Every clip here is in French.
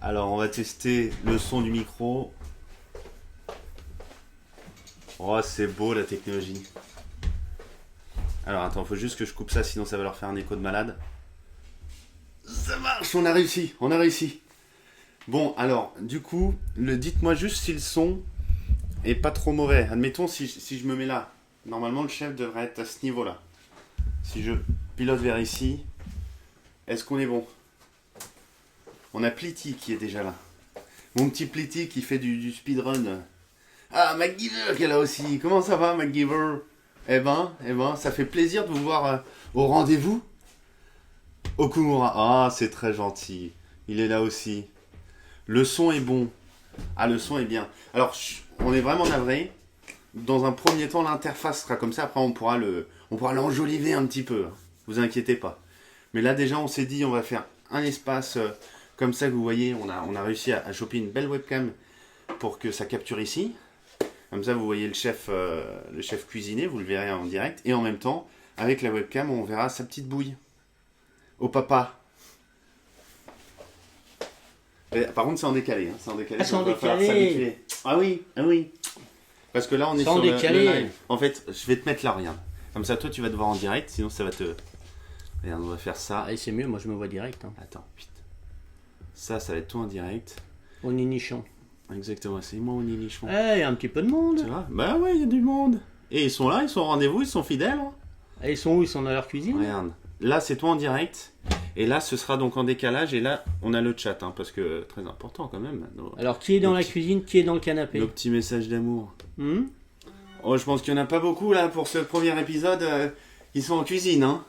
Alors, on va tester le son du micro. Oh, c'est beau la technologie. Alors, attends, faut juste que je coupe ça, sinon ça va leur faire un écho de malade. Ça marche, on a réussi, on a réussi. Bon, alors, du coup, dites-moi juste si le son est pas trop mauvais. Admettons, si je me mets là, normalement le chef devrait être à ce niveau-là. Si je pilote vers ici, est-ce qu'on est bon? On a Plitty qui est déjà là. Mon petit Plitty qui fait du speedrun. Ah, MacGyver qui est là aussi. Comment ça va, MacGyver? Eh ben, ça fait plaisir de vous voir au rendez-vous. Okumura. Ah, c'est très gentil. Il est là aussi. Le son est bon. Ah, le son est bien. Alors, on est vraiment navré. Dans un premier temps, l'interface sera comme ça. Après, on pourra l'enjoliver un petit peu. Vous inquiétez pas. Mais là, déjà, on s'est dit, on va faire un espace comme ça que vous voyez. On a réussi à choper une belle webcam pour que ça capture ici. Comme ça, vous voyez le chef cuisiner. Vous le verrez en direct. Et en même temps, avec la webcam, on verra sa petite bouille. Au papa. Par contre, c'est en décalé. Hein. C'est en décalé. Ah, c'est en décalé. Ah oui. Parce que là, on est sur le live. En fait, je vais te mettre là, regarde. Comme ça, toi, tu vas te voir en direct. Sinon, ça va te... Regarde, on va faire ça. Ah, c'est mieux, moi, je me vois direct. Hein. Attends, putain. Ça va être tout en direct. Au Ninichon. Exactement, c'est moi au Ninichon. Il y a un petit peu de monde. Tu vois? Bah ouais, il y a du monde. Et ils sont là, ils sont au rendez-vous, ils sont fidèles. Hein. Et ils sont où? Ils sont dans leur cuisine. Regarde. Là, c'est toi en direct. Et là, ce sera donc en décalage. Et là, on a le chat. Hein, parce que très important quand même. Alors, qui est dans la cuisine? Qui est dans le canapé? Nos petits messages d'amour. Oh, je pense qu'il n'y en a pas beaucoup là pour ce premier épisode. Ils sont en cuisine. Hein.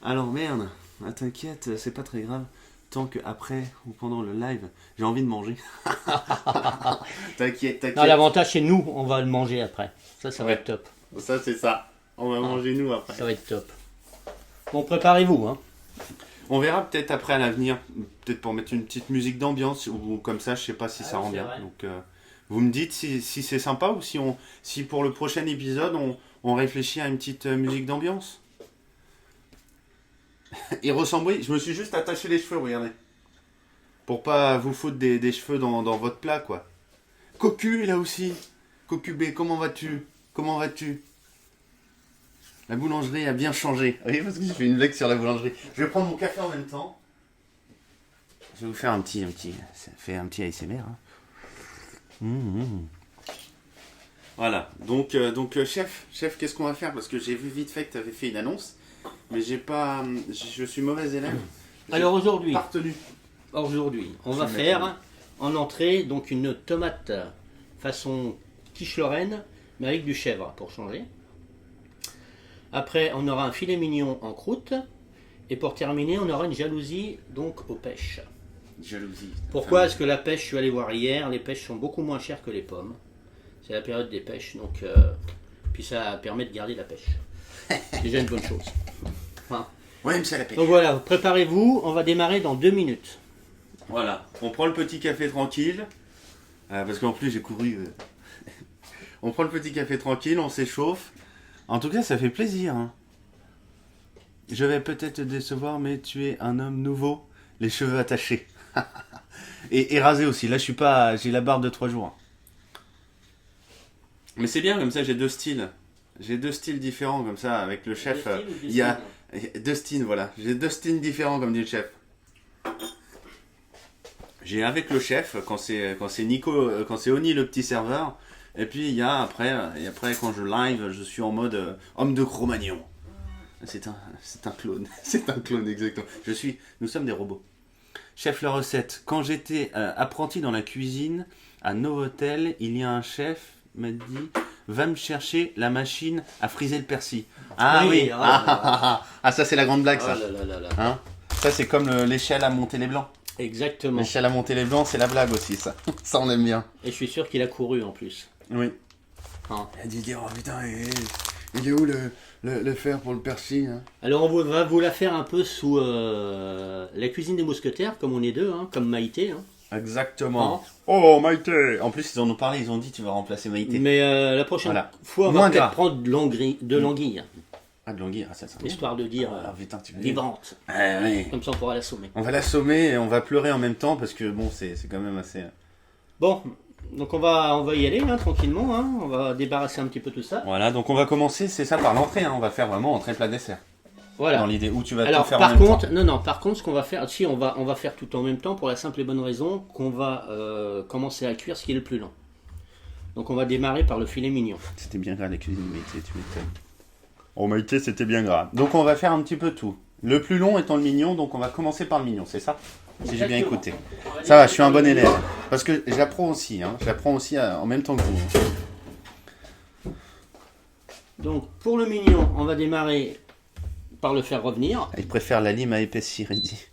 Alors, merde. Ah, t'inquiète, c'est pas très grave. Tant qu'après ou pendant le live, j'ai envie de manger. T'inquiète. Non, l'avantage, c'est nous, on va le manger après. Ça va être top. Ça, c'est ça. On va manger nous après. Ça va être top. Bon, préparez-vous. Hein. On verra peut-être après à l'avenir, peut-être pour mettre une petite musique d'ambiance ou comme ça, je sais pas si ça rend bien. Vrai. Donc, vous me dites si c'est sympa ou si pour le prochain épisode, on réfléchit à une petite musique d'ambiance. Et ressembler, je me suis juste attaché les cheveux, regardez. Pour pas vous foutre des cheveux dans votre plat, quoi. Cocu est là aussi. Cocu B, comment vas-tu? La boulangerie a bien changé. Oui, parce que j'ai fait une blague sur la boulangerie. Je vais prendre mon café en même temps. Je vais vous faire un petit ASMR. Hein. Voilà. Donc chef, qu'est-ce qu'on va faire? Parce que j'ai vu vite fait que tu avais fait une annonce. Mais je suis mauvais élève. Alors aujourd'hui, on va faire en entrée donc une tomate façon quiche Lorraine, mais avec du chèvre pour changer. Après, on aura un filet mignon en croûte. Et pour terminer, on aura une jalousie donc aux pêches. Jalousie. Pourquoi? Parce que la pêche, je suis allé voir hier, les pêches sont beaucoup moins chères que les pommes. C'est la période des pêches, donc puis ça permet de garder la pêche. C'est déjà une bonne chose. Enfin, Ouais, mais c'est la pêche. donc voilà, préparez-vous, on va démarrer dans 2 minutes. Voilà, on prend le petit café tranquille. Parce qu'en plus j'ai couru. On prend le petit café tranquille, on s'échauffe. En tout cas, ça fait plaisir. Hein. Je vais peut-être te décevoir, mais tu es un homme nouveau, les cheveux attachés. et rasé aussi. Là, j'ai la barbe de 3 jours. Mais c'est bien, comme ça, j'ai 2 styles. J'ai 2 styles différents, comme ça, avec le chef. Il y a 2 styles, voilà. J'ai 2 styles différents, comme dit le chef. J'ai avec le chef, quand c'est Nico, quand c'est Oni le petit serveur. Et puis il y a après quand je live, je suis en mode homme de Cro-Magnon. C'est un clone. C'est un clone, exactement. Nous sommes des robots. Chef, la recette. Quand j'étais apprenti dans la cuisine à Novotel, il y a un chef m'a dit va me chercher la machine à friser le persil. Ah oui. Ça c'est la grande blague ça. Hein, ça c'est comme l'échelle à monter les blancs. Exactement. L'échelle à monter les blancs, c'est la blague aussi ça. Ça on aime bien. Et je suis sûr qu'il a couru en plus. Oui. Hein. Elle dit oh putain, il est où le fer pour le persil hein. Alors on va vous la faire un peu sous la cuisine des mousquetaires, comme on est deux, hein, comme Maïté. Hein. Exactement. Oh Maïté. En plus ils en ont parlé, ils ont dit tu vas remplacer Maïté. Mais la prochaine fois on va peut-être prendre de l'anguille. Ah, de l'anguille, ah, ça c'est histoire de dire Ah, putain, tu vivante. Ah, oui. Comme ça, on pourra l'assommer. On va l'assommer et on va pleurer en même temps parce que bon, c'est quand même assez. Bon, donc on va y aller hein, tranquillement. Hein. On va débarrasser un petit peu tout ça. Voilà, donc on va commencer, c'est ça, par l'entrée. Hein. On va faire vraiment entrée plat dessert. Voilà. Dans l'idée où tu vas Alors, tout faire par en même contre, temps. non, par contre, ce qu'on va faire, si on va faire tout en même temps pour la simple et bonne raison qu'on va commencer à cuire ce qui est le plus lent. Donc on va démarrer par le filet mignon. C'était bien gras la cuisine, mais tu m'étonnes. Oh Maïté, c'était bien gras. Donc on va faire un petit peu tout. Le plus long étant le mignon, donc on va commencer par le mignon, c'est ça? Si j'ai bien Exactement. écouté. Ça va, je suis un bon élève. Parce que j'apprends aussi, hein. J'apprends aussi en même temps que vous. Hein. Donc pour le mignon, on va démarrer par le faire revenir. Il préfère la lime à épaissir, il dit.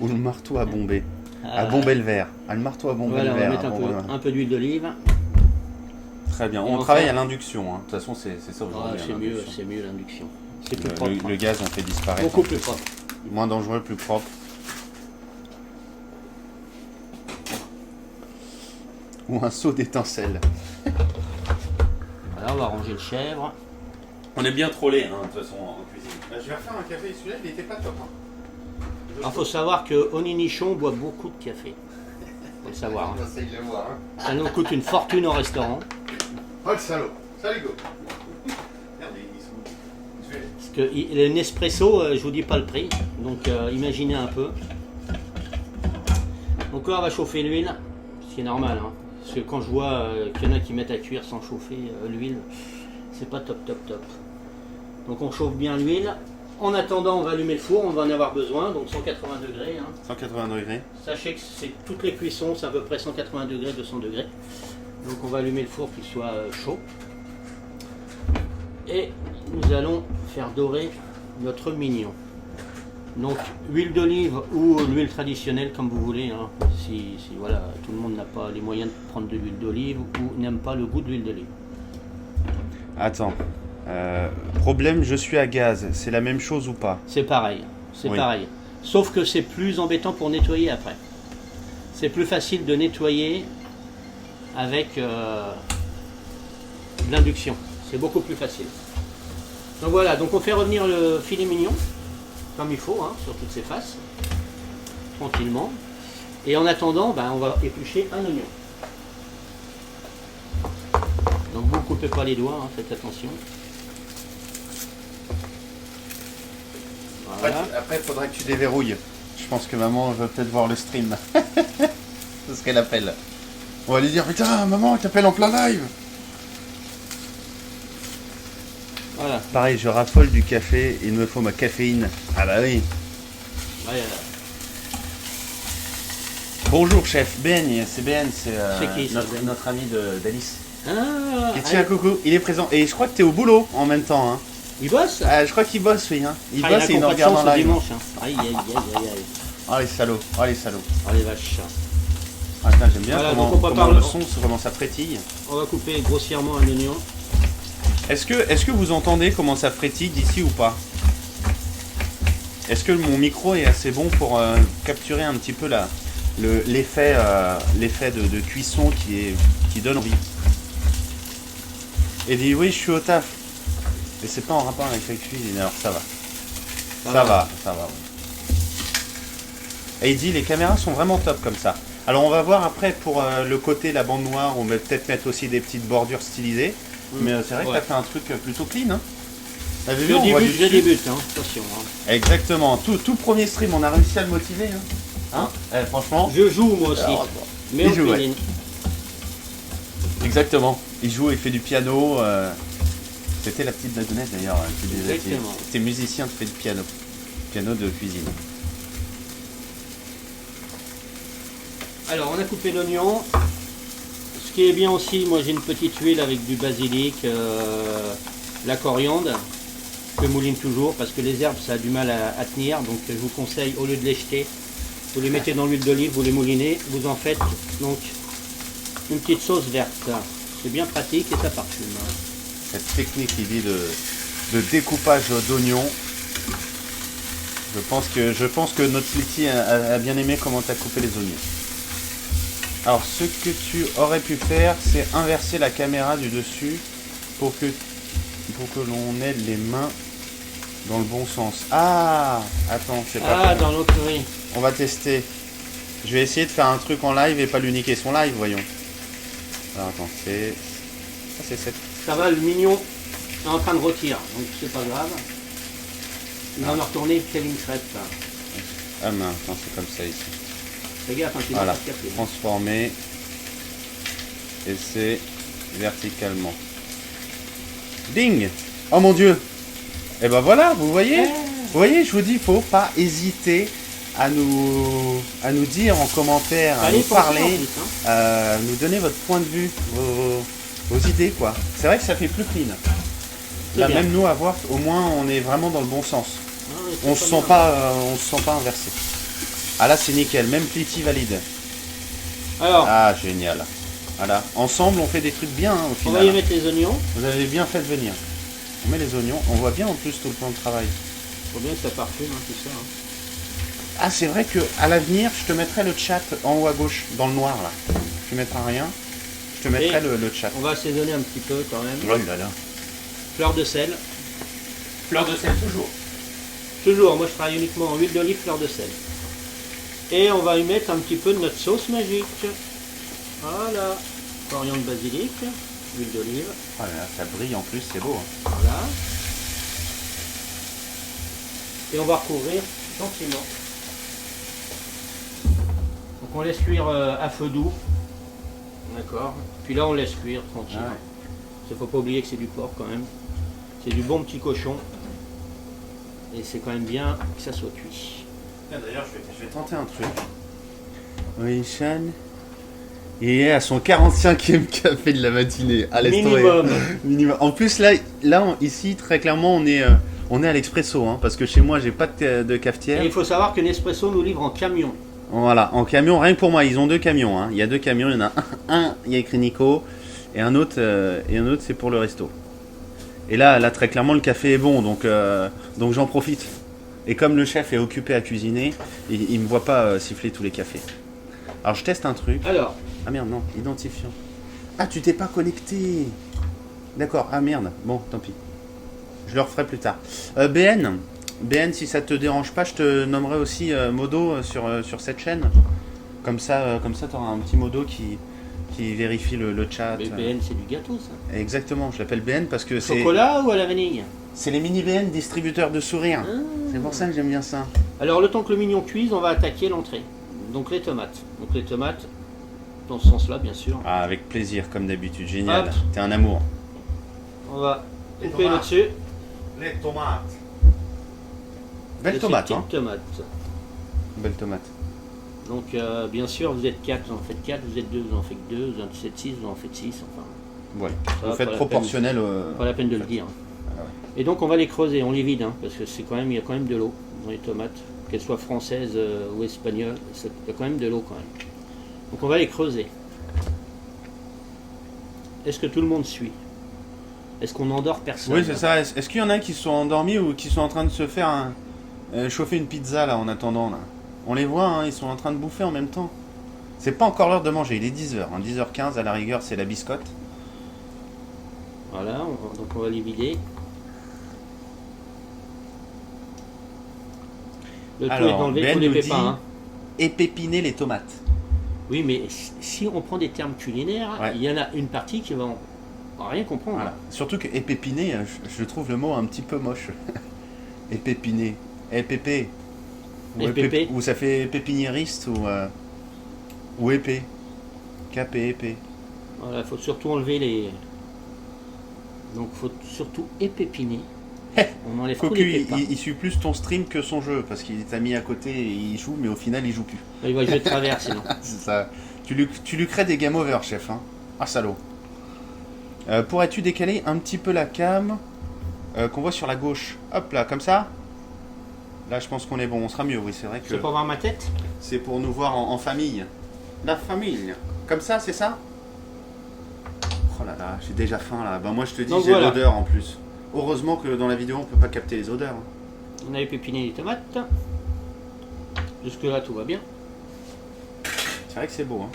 Ou le marteau à bomber. À bomber le verre. Ah, le marteau à bomber Voilà, le on va verre. mettre un peu d'huile d'olive. Très bien. Et On on travaille fait- à l'induction. Hein. De toute façon, c'est ça Ah, aujourd'hui. c'est à mieux, l'induction. c'est mieux l'induction. C'est plus propre. Le gaz, on fait disparaître. Beaucoup plus propre. Moins dangereux, plus propre. Ou un seau d'étincelles. Voilà, on va ranger le chèvre. On est bien trollé, hein, de toute façon, en cuisine. Je vais refaire un café. Celui-là, il était pas top. Hein. Alors, faut savoir que Oni Nichon boit beaucoup de café. Faut le savoir. Hein. Essaye de le voir. Hein. Ça nous coûte une fortune au restaurant. Oh le salaud. Salut go. Merde, ils sont. Parce que le Nespresso, je vous dis pas le prix. Donc imaginez un peu. Donc là, on va chauffer l'huile. Ce qui est normal. Hein. Parce que quand je vois qu'il y en a qui mettent à cuire sans chauffer l'huile, c'est pas top. Donc on chauffe bien l'huile. En attendant, on va allumer le four, on va en avoir besoin, donc 180 degrés. Hein. 180 degrés. Sachez que c'est toutes les cuissons, c'est à peu près 180 degrés, 200 degrés. Donc on va allumer le four qu'il soit chaud. Et nous allons faire dorer notre mignon. Donc huile d'olive ou l'huile traditionnelle comme vous voulez. Hein. Si voilà, tout le monde n'a pas les moyens de prendre de l'huile d'olive ou n'aime pas le goût de l'huile d'olive. Attends. Problème, je suis à gaz. C'est la même chose ou pas? C'est pareil, c'est Oui. pareil. Sauf que c'est plus embêtant pour nettoyer après. C'est plus facile de nettoyer avec l'induction. C'est beaucoup plus facile. Donc voilà, donc on fait revenir le filet mignon, comme il faut, hein, sur toutes ses faces, tranquillement. Et en attendant, ben, on va éplucher un oignon. Donc vous ne coupez pas les doigts, hein, faites attention. Voilà. Après, il faudrait que tu déverrouilles. Je pense que maman va peut-être voir le stream. C'est ce qu'elle appelle. On va lui dire, putain, maman, elle t'appelle en plein live. Voilà. Pareil, je raffole du café, il me faut ma caféine. Ah bah oui. Ouais, Bonjour chef, Ben, c'est Ben, c'est C'est qui, ça, Ben notre ami d'Alice. ah, Et tiens, coucou, il est présent. Et je crois que t'es au boulot en même temps. Hein. il bosse. Je crois qu'il bosse, oui. Hein. Il Ah, bosse et il nous pas de regarde chance en le live. dimanche. Hein. Aïe, aïe, aïe, aïe, aïe. Oh les salauds, oh les salauds. Oh les vaches. Ah, putain, j'aime bien Voilà, comment, donc on prépare comment le le- son, comment ça frétille. On va couper grossièrement un oignon. Est-ce que vous entendez comment ça frétille d'ici ou pas? Est-ce que mon micro est assez bon pour capturer un petit peu l'effet de cuisson qui donne envie? Et dit oui, je suis au taf. Et c'est pas en rapport avec la cuisine, alors ça va. Ça va. Ouais. Et il dit les caméras sont vraiment top comme ça. Alors on va voir après pour le côté, la bande noire, on va peut-être mettre aussi des petites bordures stylisées. Mais c'est vrai que Ouais. t'as fait un truc plutôt clean. Hein. T'avais vu, on voit Je du dessus. débute, hein. Attention. Hein. Exactement, tout premier stream, on a réussi à le motiver. Hein. Franchement. Je joue moi aussi. Alors, Mais il en joue, ouais. cuisine. Exactement. Il joue, il fait du piano. C'était la petite blagounette d'ailleurs. Qui disait Exactement. t'es musicien, tu fais du piano. Piano de cuisine. Alors on a coupé l'oignon. Ce qui est bien aussi, moi j'ai une petite huile avec du basilic, la coriandre, que je mouline toujours parce que les herbes ça a du mal à tenir. Donc je vous conseille, au lieu de les jeter, vous les mettez dans l'huile d'olive, vous les moulinez, vous en faites donc une petite sauce verte. C'est bien pratique et ça parfume. Cette technique, il dit, de découpage d'oignons. Je pense que notre Slitty a bien aimé comment tu as coupé les oignons. Alors, ce que tu aurais pu faire, c'est inverser la caméra du dessus pour que faut que l'on ait les mains dans le bon sens. Ah, attends, c'est pas Ah, dans l'autre, oui. On va tester. Je vais essayer de faire un truc en live et pas lui niquer son live, voyons. Alors attends, c'est... Ah, c'est cette... Ça va, le mignon est en train de rôtir, donc c'est pas grave. Il va me retourner quelle ligne crête, là. Ah mince, attends, c'est comme ça ici. Fais gaffe, hein, Voilà, pas capé. transformer. Et c'est verticalement. Ding! Oh mon dieu! Et ben voilà, vous voyez? Vous voyez, je vous dis, il faut pas hésiter à nous dire en commentaire, à Allez, nous parler, pensez en plus, hein. nous donner votre point de vue, vos idées, quoi. C'est vrai que ça fait plus clean. C'est Là, bien. même nous, à voir, au moins, on est vraiment dans le bon sens. Ah, ouais, c'est On se bien. sent pas inversé. Ah là, c'est nickel, même Pliti valide. Alors, Ah, génial. Voilà, ensemble, on fait des trucs bien, hein, au on va final. y mettre les oignons. Vous avez bien fait de venir. On met les oignons, on voit bien en plus tout le plan de travail. Faut bien que ça parfume, hein, tout ça. Hein. Ah, c'est vrai que à l'avenir, je te mettrai le chat en haut à gauche, dans le noir là. Tu mettras rien. Je te mettrai Et le chat. On va assaisonner un petit peu quand même. Oh là là. Fleur de sel. Fleur de sel toujours. Toujours, moi je travaille uniquement en huile d'olive, fleur de sel. Et on va y mettre un petit peu de notre sauce magique. Voilà. Coriandre basilic, huile d'olive. Oh là là, ça brille en plus, c'est beau. Hein. Voilà. Et on va recouvrir gentiment. Donc on laisse cuire à feu doux. D'accord. Puis là on laisse cuire tranquille. Ah ouais. Il ne faut pas oublier que c'est du porc quand même. C'est du bon petit cochon. Et c'est quand même bien que ça soit cuit. D'ailleurs, je vais tenter un truc. Oui, Sean. Il est à son 45e café de la matinée. À Minimum. Minimum. En plus, là ici, très clairement, on est à l'expresso. Hein, parce que chez moi, j'ai pas de cafetière. Et il faut savoir que Nespresso nous livre en camion. Voilà, en camion, rien que pour moi, ils ont 2 camions. Hein. Il y a 2 camions, il y en a un, il y a écrit Nico, et un autre c'est pour le resto. Et là, très clairement, le café est bon, donc j'en profite. Et comme le chef est occupé à cuisiner, il me voit pas siffler tous les cafés. Alors je teste un truc. Alors, Ah merde, non, identifiant. Ah, tu t'es pas connecté. D'accord, ah merde, bon, tant pis. Je le referai plus tard. BN, si ça te dérange pas, je te nommerai aussi modo sur cette chaîne. Comme ça t'auras un petit modo qui vérifie le chat. BBN c'est du gâteau ça. Exactement, je l'appelle BN parce que c'est Chocolat ou à la vanille? les mini BN distributeurs de sourires. Ah. C'est pour ça que j'aime bien ça. Alors le temps que le mignon cuise, on va attaquer l'entrée. Donc les tomates. Donc les tomates, dans ce sens-là bien sûr. Ah, avec plaisir, comme d'habitude, génial. Hop. T'es un amour. On va Les couper tomates. là-dessus. Les tomates. Belle Et tomate, ces hein. petites tomates. Belle tomate. Donc bien sûr, vous êtes 4, vous en faites 4, vous êtes 2, vous en faites 2, vous en faites 6, vous en faites 6, enfin, Ouais. Ça Vous va, faites pas la proportionnel. pas la peine de le dire. Ah ouais. Et donc on va les creuser, on les vide, hein, parce que c'est quand même, il y a quand même de l'eau dans les tomates, qu'elles soient françaises ou espagnoles, il y a quand même de l'eau quand même. Donc on va les creuser. Est-ce que tout le monde suit? Est-ce qu'on endort personne? Oui, c'est ça. Est-ce qu'il y en a qui sont endormis ou qui sont en train de se faire chauffer une pizza là en attendant là? On les voit, hein, ils sont en train de bouffer en même temps. C'est pas encore l'heure de manger, il est 10h. Hein, 10h15 à la rigueur, c'est la biscotte. Voilà, donc on va les vider. Le tout est Alors, d'enlever Ben tous les nous pépins. dit- Hein. Épépiner les tomates. Oui, mais si on prend des termes culinaires, Ouais. il y en a une partie qui va rien comprendre. Voilà. Surtout que épépiner, je trouve le mot un petit peu moche. Épépiner. Épépé. Épépé. Ou ça fait pépiniériste ou épée. Capé, épée. Voilà, il faut surtout enlever les. Donc il faut surtout épépiner. On enlève tous les Cocu, pépins. il suit plus ton stream que son jeu parce qu'il t'a mis à côté et il joue, mais au final il joue plus. Il va jouer de travers sinon. C'est ça. Tu lui crées des game over, chef. Hein. Ah, salaud. Pourrais-tu décaler un petit peu la cam qu'on voit sur la gauche? Hop là, comme ça. Là, je pense qu'on est bon. On sera mieux, oui, c'est vrai que C'est pour voir ma tête? c'est pour nous voir en famille. La famille. Comme ça, c'est ça? Oh là là, j'ai déjà faim là. Ben moi, je te dis, Donc j'ai voilà. l'odeur en plus. Heureusement que dans la vidéo, on peut pas capter les odeurs. Hein. On a épipiné les tomates. Jusque là tout va bien. C'est vrai que c'est beau. Hein.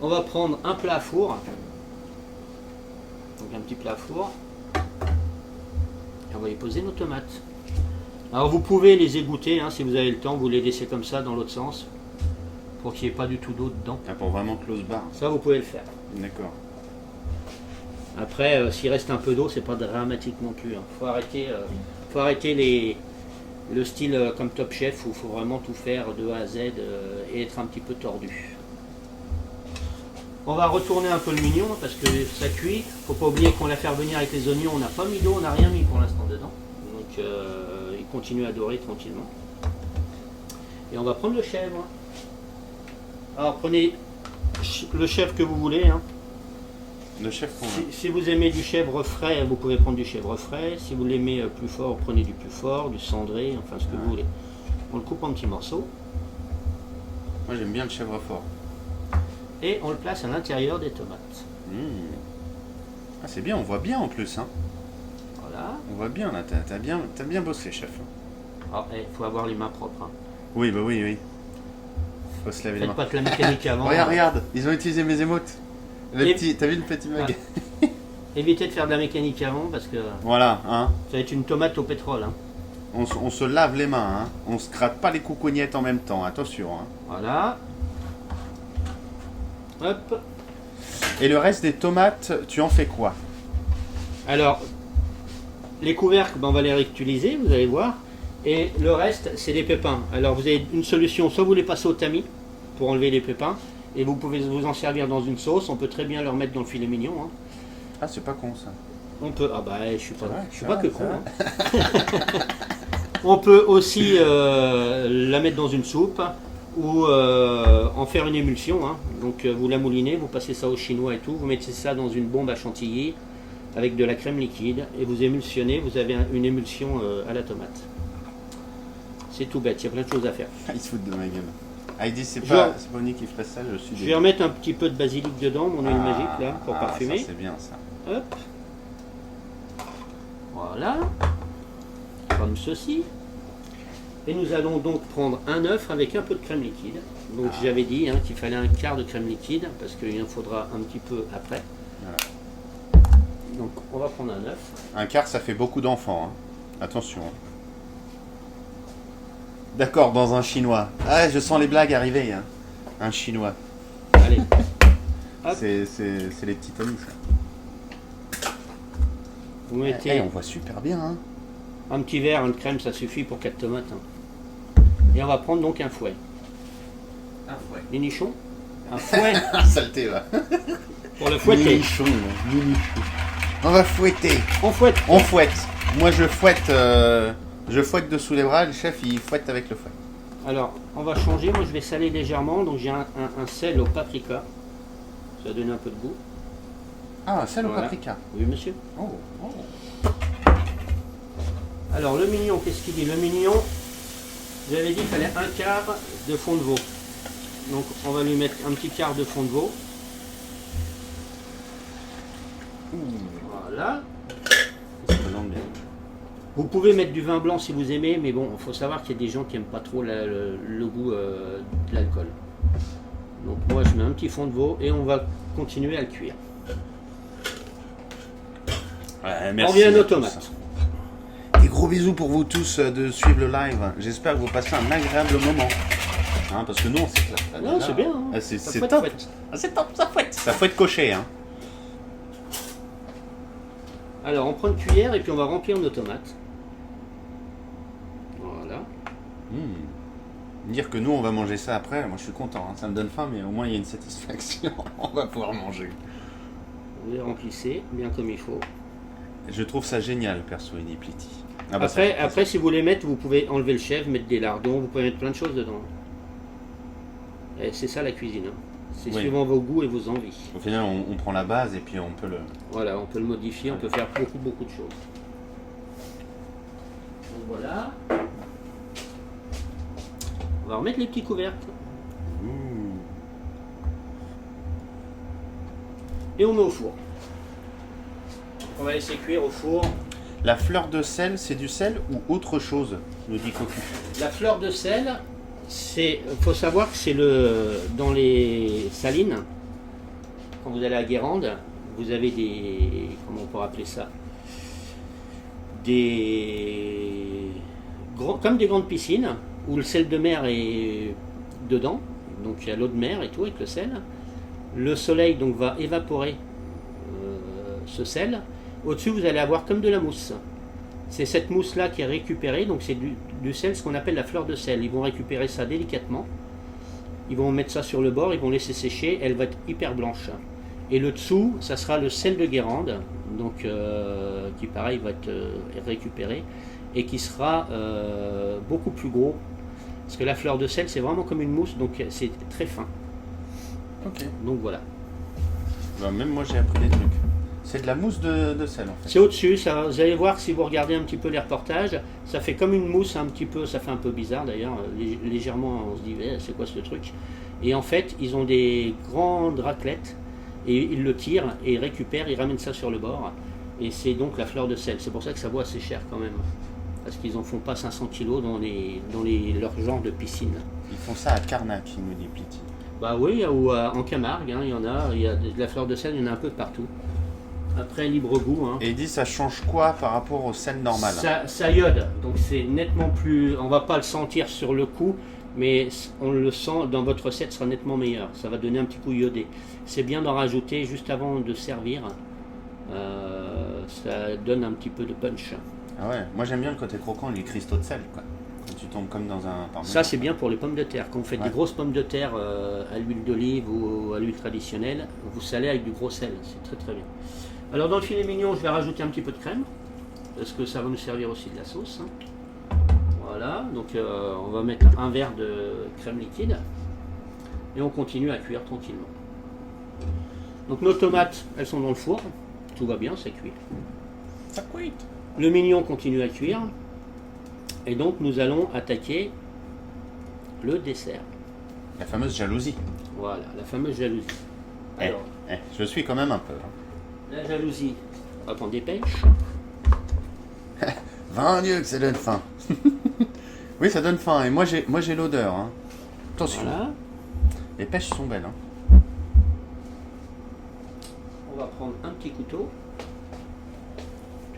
On va prendre un plat à four. Donc un petit plat à four. on va y poser nos tomates. Alors vous pouvez les égoutter, hein, si vous avez le temps, vous les laissez comme ça dans l'autre sens, pour qu'il n'y ait pas du tout d'eau dedans. Ah, pour vraiment close bar. Ça vous pouvez le faire. D'accord. Après, s'il reste un peu d'eau, c'est pas dramatique non plus. Faut arrêter le style comme Top Chef où il faut vraiment tout faire de A à Z et être un petit peu tordu. On va retourner un peu le mignon parce que ça cuit. Faut pas oublier qu'on l'a fait revenir avec les oignons. On n'a pas mis d'eau, on n'a rien mis pour l'instant dedans. Donc il continue à dorer tranquillement. Et on va prendre le chèvre. Alors prenez le chèvre que vous voulez. Hein. Le chef qu'on veut. Si vous aimez du chèvre frais, vous pouvez prendre du chèvre frais. Si vous l'aimez plus fort, prenez du plus fort, du cendré, enfin ce que vous voulez. On le coupe en petits morceaux. Moi j'aime bien le chèvre fort. Et on le place à l'intérieur des tomates. Ah, c'est bien, on voit bien en plus. Hein. Voilà. On voit bien là, t'as bien bossé, chef. Alors, il faut avoir les mains propres. Hein. Oui, bah oui. Faut se laver les Faites mains. pas de la mécanique avant. Regarde, ils ont utilisé mes émotes. T'as vu le petit mug? Évitez de faire de la mécanique avant parce que Voilà, hein. ça va être une tomate au pétrole. Hein. On se lave les mains, hein. On se gratte pas les coucougnettes en même temps, attention. Hein. Voilà. Hop. Et le reste des tomates, tu en fais quoi? Alors, les couvercles, on va les réutiliser, vous allez voir. Et le reste, c'est des pépins. Alors, vous avez une solution, soit vous les passez au tamis pour enlever les pépins, et vous pouvez vous en servir dans une sauce. On peut très bien leur mettre dans le filet mignon. Hein. Ah, c'est pas con ça. On peut. Ah bah, je suis pas vrai, que con. Hein. On peut aussi la mettre dans une soupe ou en faire une émulsion. Hein. Donc vous la moulinez, vous passez ça au chinois et tout, vous mettez ça dans une bombe à chantilly avec de la crème liquide et vous émulsionnez, vous avez une émulsion à la tomate. C'est tout bête, il y a plein de choses à faire. Ils se foutent de ma gueule. Ah, il dit c'est pas Bonnie qui ferait ça, je suis. Je vais remettre un petit peu de basilic dedans, mon huile magique là, pour parfumer. Ça, c'est bien ça. Hop. Voilà. Comme ceci. Et nous allons donc prendre un œuf avec un peu de crème liquide. Donc j'avais dit hein, qu'il fallait un quart de crème liquide parce qu'il en faudra un petit peu après. Voilà. Donc on va prendre un œuf. Un quart ça fait beaucoup d'enfants. Hein. Attention. D'accord, dans un chinois. Ah, je sens les blagues arriver. Hein. Un chinois. Allez. C'est les petits tomis ça. Vous mettez on voit super bien. Hein. un petit verre de crème, ça suffit pour 4 tomates. Hein. Et on va prendre donc un fouet. Un fouet. Les nichons. Un fouet. Saleté va. Pour le fouetter. Nichon. On va fouetter. On fouette. On fouette. Moi je fouette dessous les bras, le chef il fouette avec le fouet. Alors on va changer, moi je vais saler légèrement, donc j'ai un sel au paprika. Ça va donner un peu de goût. Ah, un sel au Voilà. paprika. Oui monsieur. Oh. Alors le mignon, qu'est-ce qu'il dit? Le mignon, j'avais dit qu'il fallait un quart de fond de veau. Donc on va lui mettre un petit quart de fond de veau. Voilà. Ça présente bien. Vous pouvez mettre du vin blanc si vous aimez, mais bon, il faut savoir qu'il y a des gens qui n'aiment pas trop le goût de l'alcool. Donc moi je mets un petit fond de veau et on va continuer à le cuire. Ouais, On merci revient à nos tous. tomates. Des gros bisous pour vous tous de suivre le live. J'espère que vous passez un agréable moment. Hein, parce que nous on s'éclate. là, Non, déjà. c'est bien. Hein. Ah, c'est Ça fouette, top. fouette. Ah, c'est top, ça fouette. Ça fouette cocher. Hein. Alors on prend une cuillère et puis on va remplir nos tomates. Voilà. Dire que nous on va manger ça après, moi je suis content. Hein. Ça me donne faim, mais au moins il y a une satisfaction. On va pouvoir manger. Vous les remplissez bien comme il faut. Je trouve ça génial, perso, Inipliti. Ah bah, Après, si vous voulez mettre, vous pouvez enlever le chèvre, mettre des lardons, vous pouvez mettre plein de choses dedans. Et c'est ça la cuisine. Hein. C'est suivant vos goûts et vos envies. Au final, on prend la base et puis on peut le... Voilà, on peut le modifier, on peut faire beaucoup de choses. Donc voilà. On va remettre les petits couvercles. Et on met au four. On va laisser cuire au four. La fleur de sel, c'est du sel ou autre chose, nous dit Cocu. La fleur de sel, c'est, faut savoir que c'est dans les salines, quand vous allez à Guérande, vous avez des, comment on peut appeler ça, comme des grandes piscines où le sel de mer est dedans, donc il y a l'eau de mer et tout avec le sel. Le soleil donc va évaporer ce sel. Au-dessus, vous allez avoir comme de la mousse. C'est cette mousse-là qui est récupérée, donc c'est du sel, ce qu'on appelle la fleur de sel. Ils vont récupérer ça délicatement. Ils vont mettre ça sur le bord, ils vont laisser sécher, elle va être hyper blanche. Et le dessous, ça sera le sel de Guérande, donc qui pareil va être récupéré et qui sera beaucoup plus gros. Parce que la fleur de sel, c'est vraiment comme une mousse, donc c'est très fin. Ok. Donc voilà. Bah, même moi j'ai appris des trucs. C'est de la mousse de sel en fait. C'est au-dessus, ça, vous allez voir si vous regardez un petit peu les reportages, ça fait comme une mousse un petit peu, ça fait un peu bizarre d'ailleurs, légèrement on se dit c'est quoi ce truc. Et en fait ils ont des grandes raclettes et ils le tirent et ils récupèrent, ils ramènent ça sur le bord et c'est donc la fleur de sel. C'est pour ça que ça vaut assez cher quand même, parce qu'ils en font pas 500 kilos dans leur genre de piscine. Ils font ça à Carnac, il nous dit Plity. Bah oui, ou en Camargue, hein, il y a de la fleur de sel, il y en a un peu partout. Après, libre goût. Hein. Et il dit ça change quoi par rapport au sel normal? Ça iode, donc c'est nettement plus... On va pas le sentir sur le coup, mais on le sent dans votre recette, sera nettement meilleur. Ça va donner un petit coup iodé. C'est bien d'en rajouter juste avant de servir. Ça donne un petit peu de punch. Ah ouais, moi j'aime bien le côté croquant et les cristaux de sel, quoi. Quand tu tombes comme dans un parmesan. Ça c'est bien pour les pommes de terre. Quand vous faites des grosses pommes de terre à l'huile d'olive ou à l'huile traditionnelle, vous salez avec du gros sel. C'est très très bien. Alors dans le filet mignon, je vais rajouter un petit peu de crème, parce que ça va nous servir aussi de la sauce. Hein. Voilà, donc on va mettre un verre de crème liquide, et on continue à cuire tranquillement. Donc nos tomates, elles sont dans le four, tout va bien, c'est cuit. Ça cuit. Le mignon continue à cuire, et donc nous allons attaquer le dessert. La fameuse jalousie. Voilà, la fameuse jalousie. Alors, je suis quand même un peu. Hein. La jalousie, on va prendre des pêches. 20 Dieu que ça donne faim. Oui, ça donne faim. Et moi j'ai l'odeur. Hein. Attention. Voilà. Les pêches sont belles. Hein. On va prendre un petit couteau.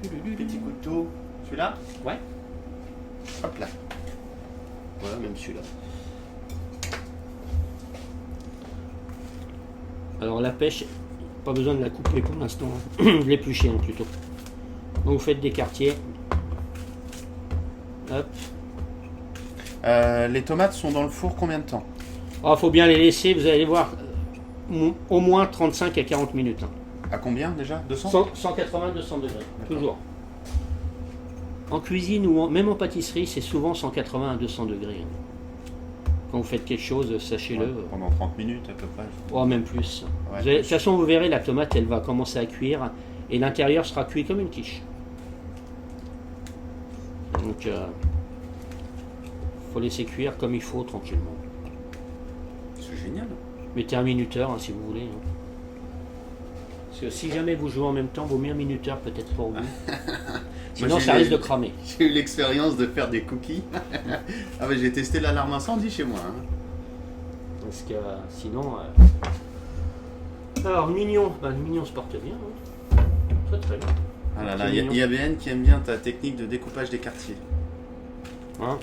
Petit couteau. Celui-là? Ouais. Hop là. Voilà, même celui-là. Alors la pêche, pas besoin de la couper pour l'instant, de l'éplucher hein, plutôt. Donc vous faites des quartiers. Hop. Les tomates sont dans le four combien de temps? Oh, faut bien les laisser, vous allez voir, au moins 35 à 40 minutes. Hein. À combien déjà? 200? 180-200 degrés, toujours. En cuisine ou même en pâtisserie, c'est souvent 180 à 200 degrés. Hein. Quand vous faites quelque chose, sachez-le. Ouais, pendant 30 minutes à peu près. Oh, même plus. Ouais, De toute façon, vous verrez, la tomate, elle va commencer à cuire et l'intérieur sera cuit comme une quiche. Donc, faut laisser cuire comme il faut, tranquillement. C'est génial. Mettez un minuteur, hein, si vous voulez. Hein. Parce que si jamais vous jouez en même temps, vaut mieux un minuteur peut-être pour vous. Sinon, ça risque de cramer. J'ai eu l'expérience de faire des cookies. Ah ouais, j'ai testé l'alarme incendie chez moi. Hein. Parce que sinon... Alors, mignon. Ben, le mignon se porte bien. Hein. Très très bien. Ah là là, il y a BN qui aime bien ta technique de découpage des quartiers. Hein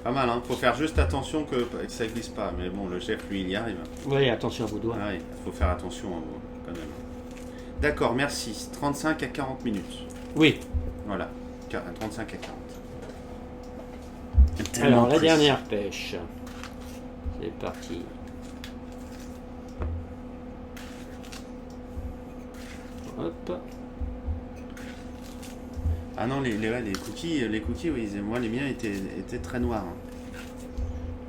Pas mal, hein. Faut faire juste attention que ça glisse pas. Mais bon, le chef, lui, il y arrive. Oui, attention à vos doigts. Ah oui, faut faire attention à vous, quand même. D'accord, merci. 35 à 40 minutes. Oui. Voilà, 35 à 40. Alors, la dernière pêche. C'est parti. Hop. Ah non, les cookies, oui, moi les miens étaient très noirs. Hein.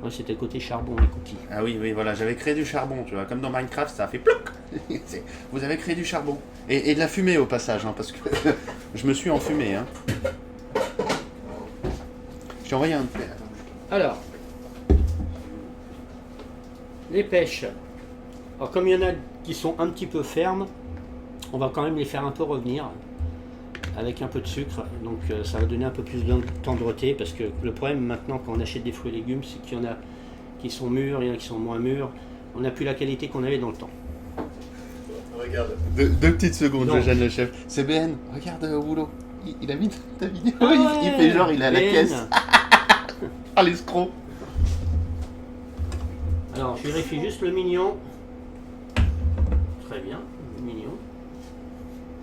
Moi, c'était côté charbon, les cookies. Ah oui, voilà, j'avais créé du charbon, tu vois, comme dans Minecraft, ça a fait plouc. Vous avez créé du charbon. Et de la fumée au passage, hein, parce que je me suis enfumé. Hein. Je t'ai envoyé un... Alors, les pêches. Alors, comme il y en a qui sont un petit peu fermes, on va quand même les faire un peu revenir avec un peu de sucre, donc ça va donner un peu plus de tendreté, parce que le problème maintenant quand on achète des fruits et légumes, c'est qu'il y en a qui sont mûrs, il y en a qui sont moins mûrs, on n'a plus la qualité qu'on avait dans le temps. Oui. regarde. Deux petites secondes, Non. je gêne le chef. C'est BN, regarde au boulot. Il a mis ta vidéo, Ah il fait genre, il est à la Ben. caisse. Ah, l'escroc. Alors, je vérifie juste le mignon. Très bien, le mignon.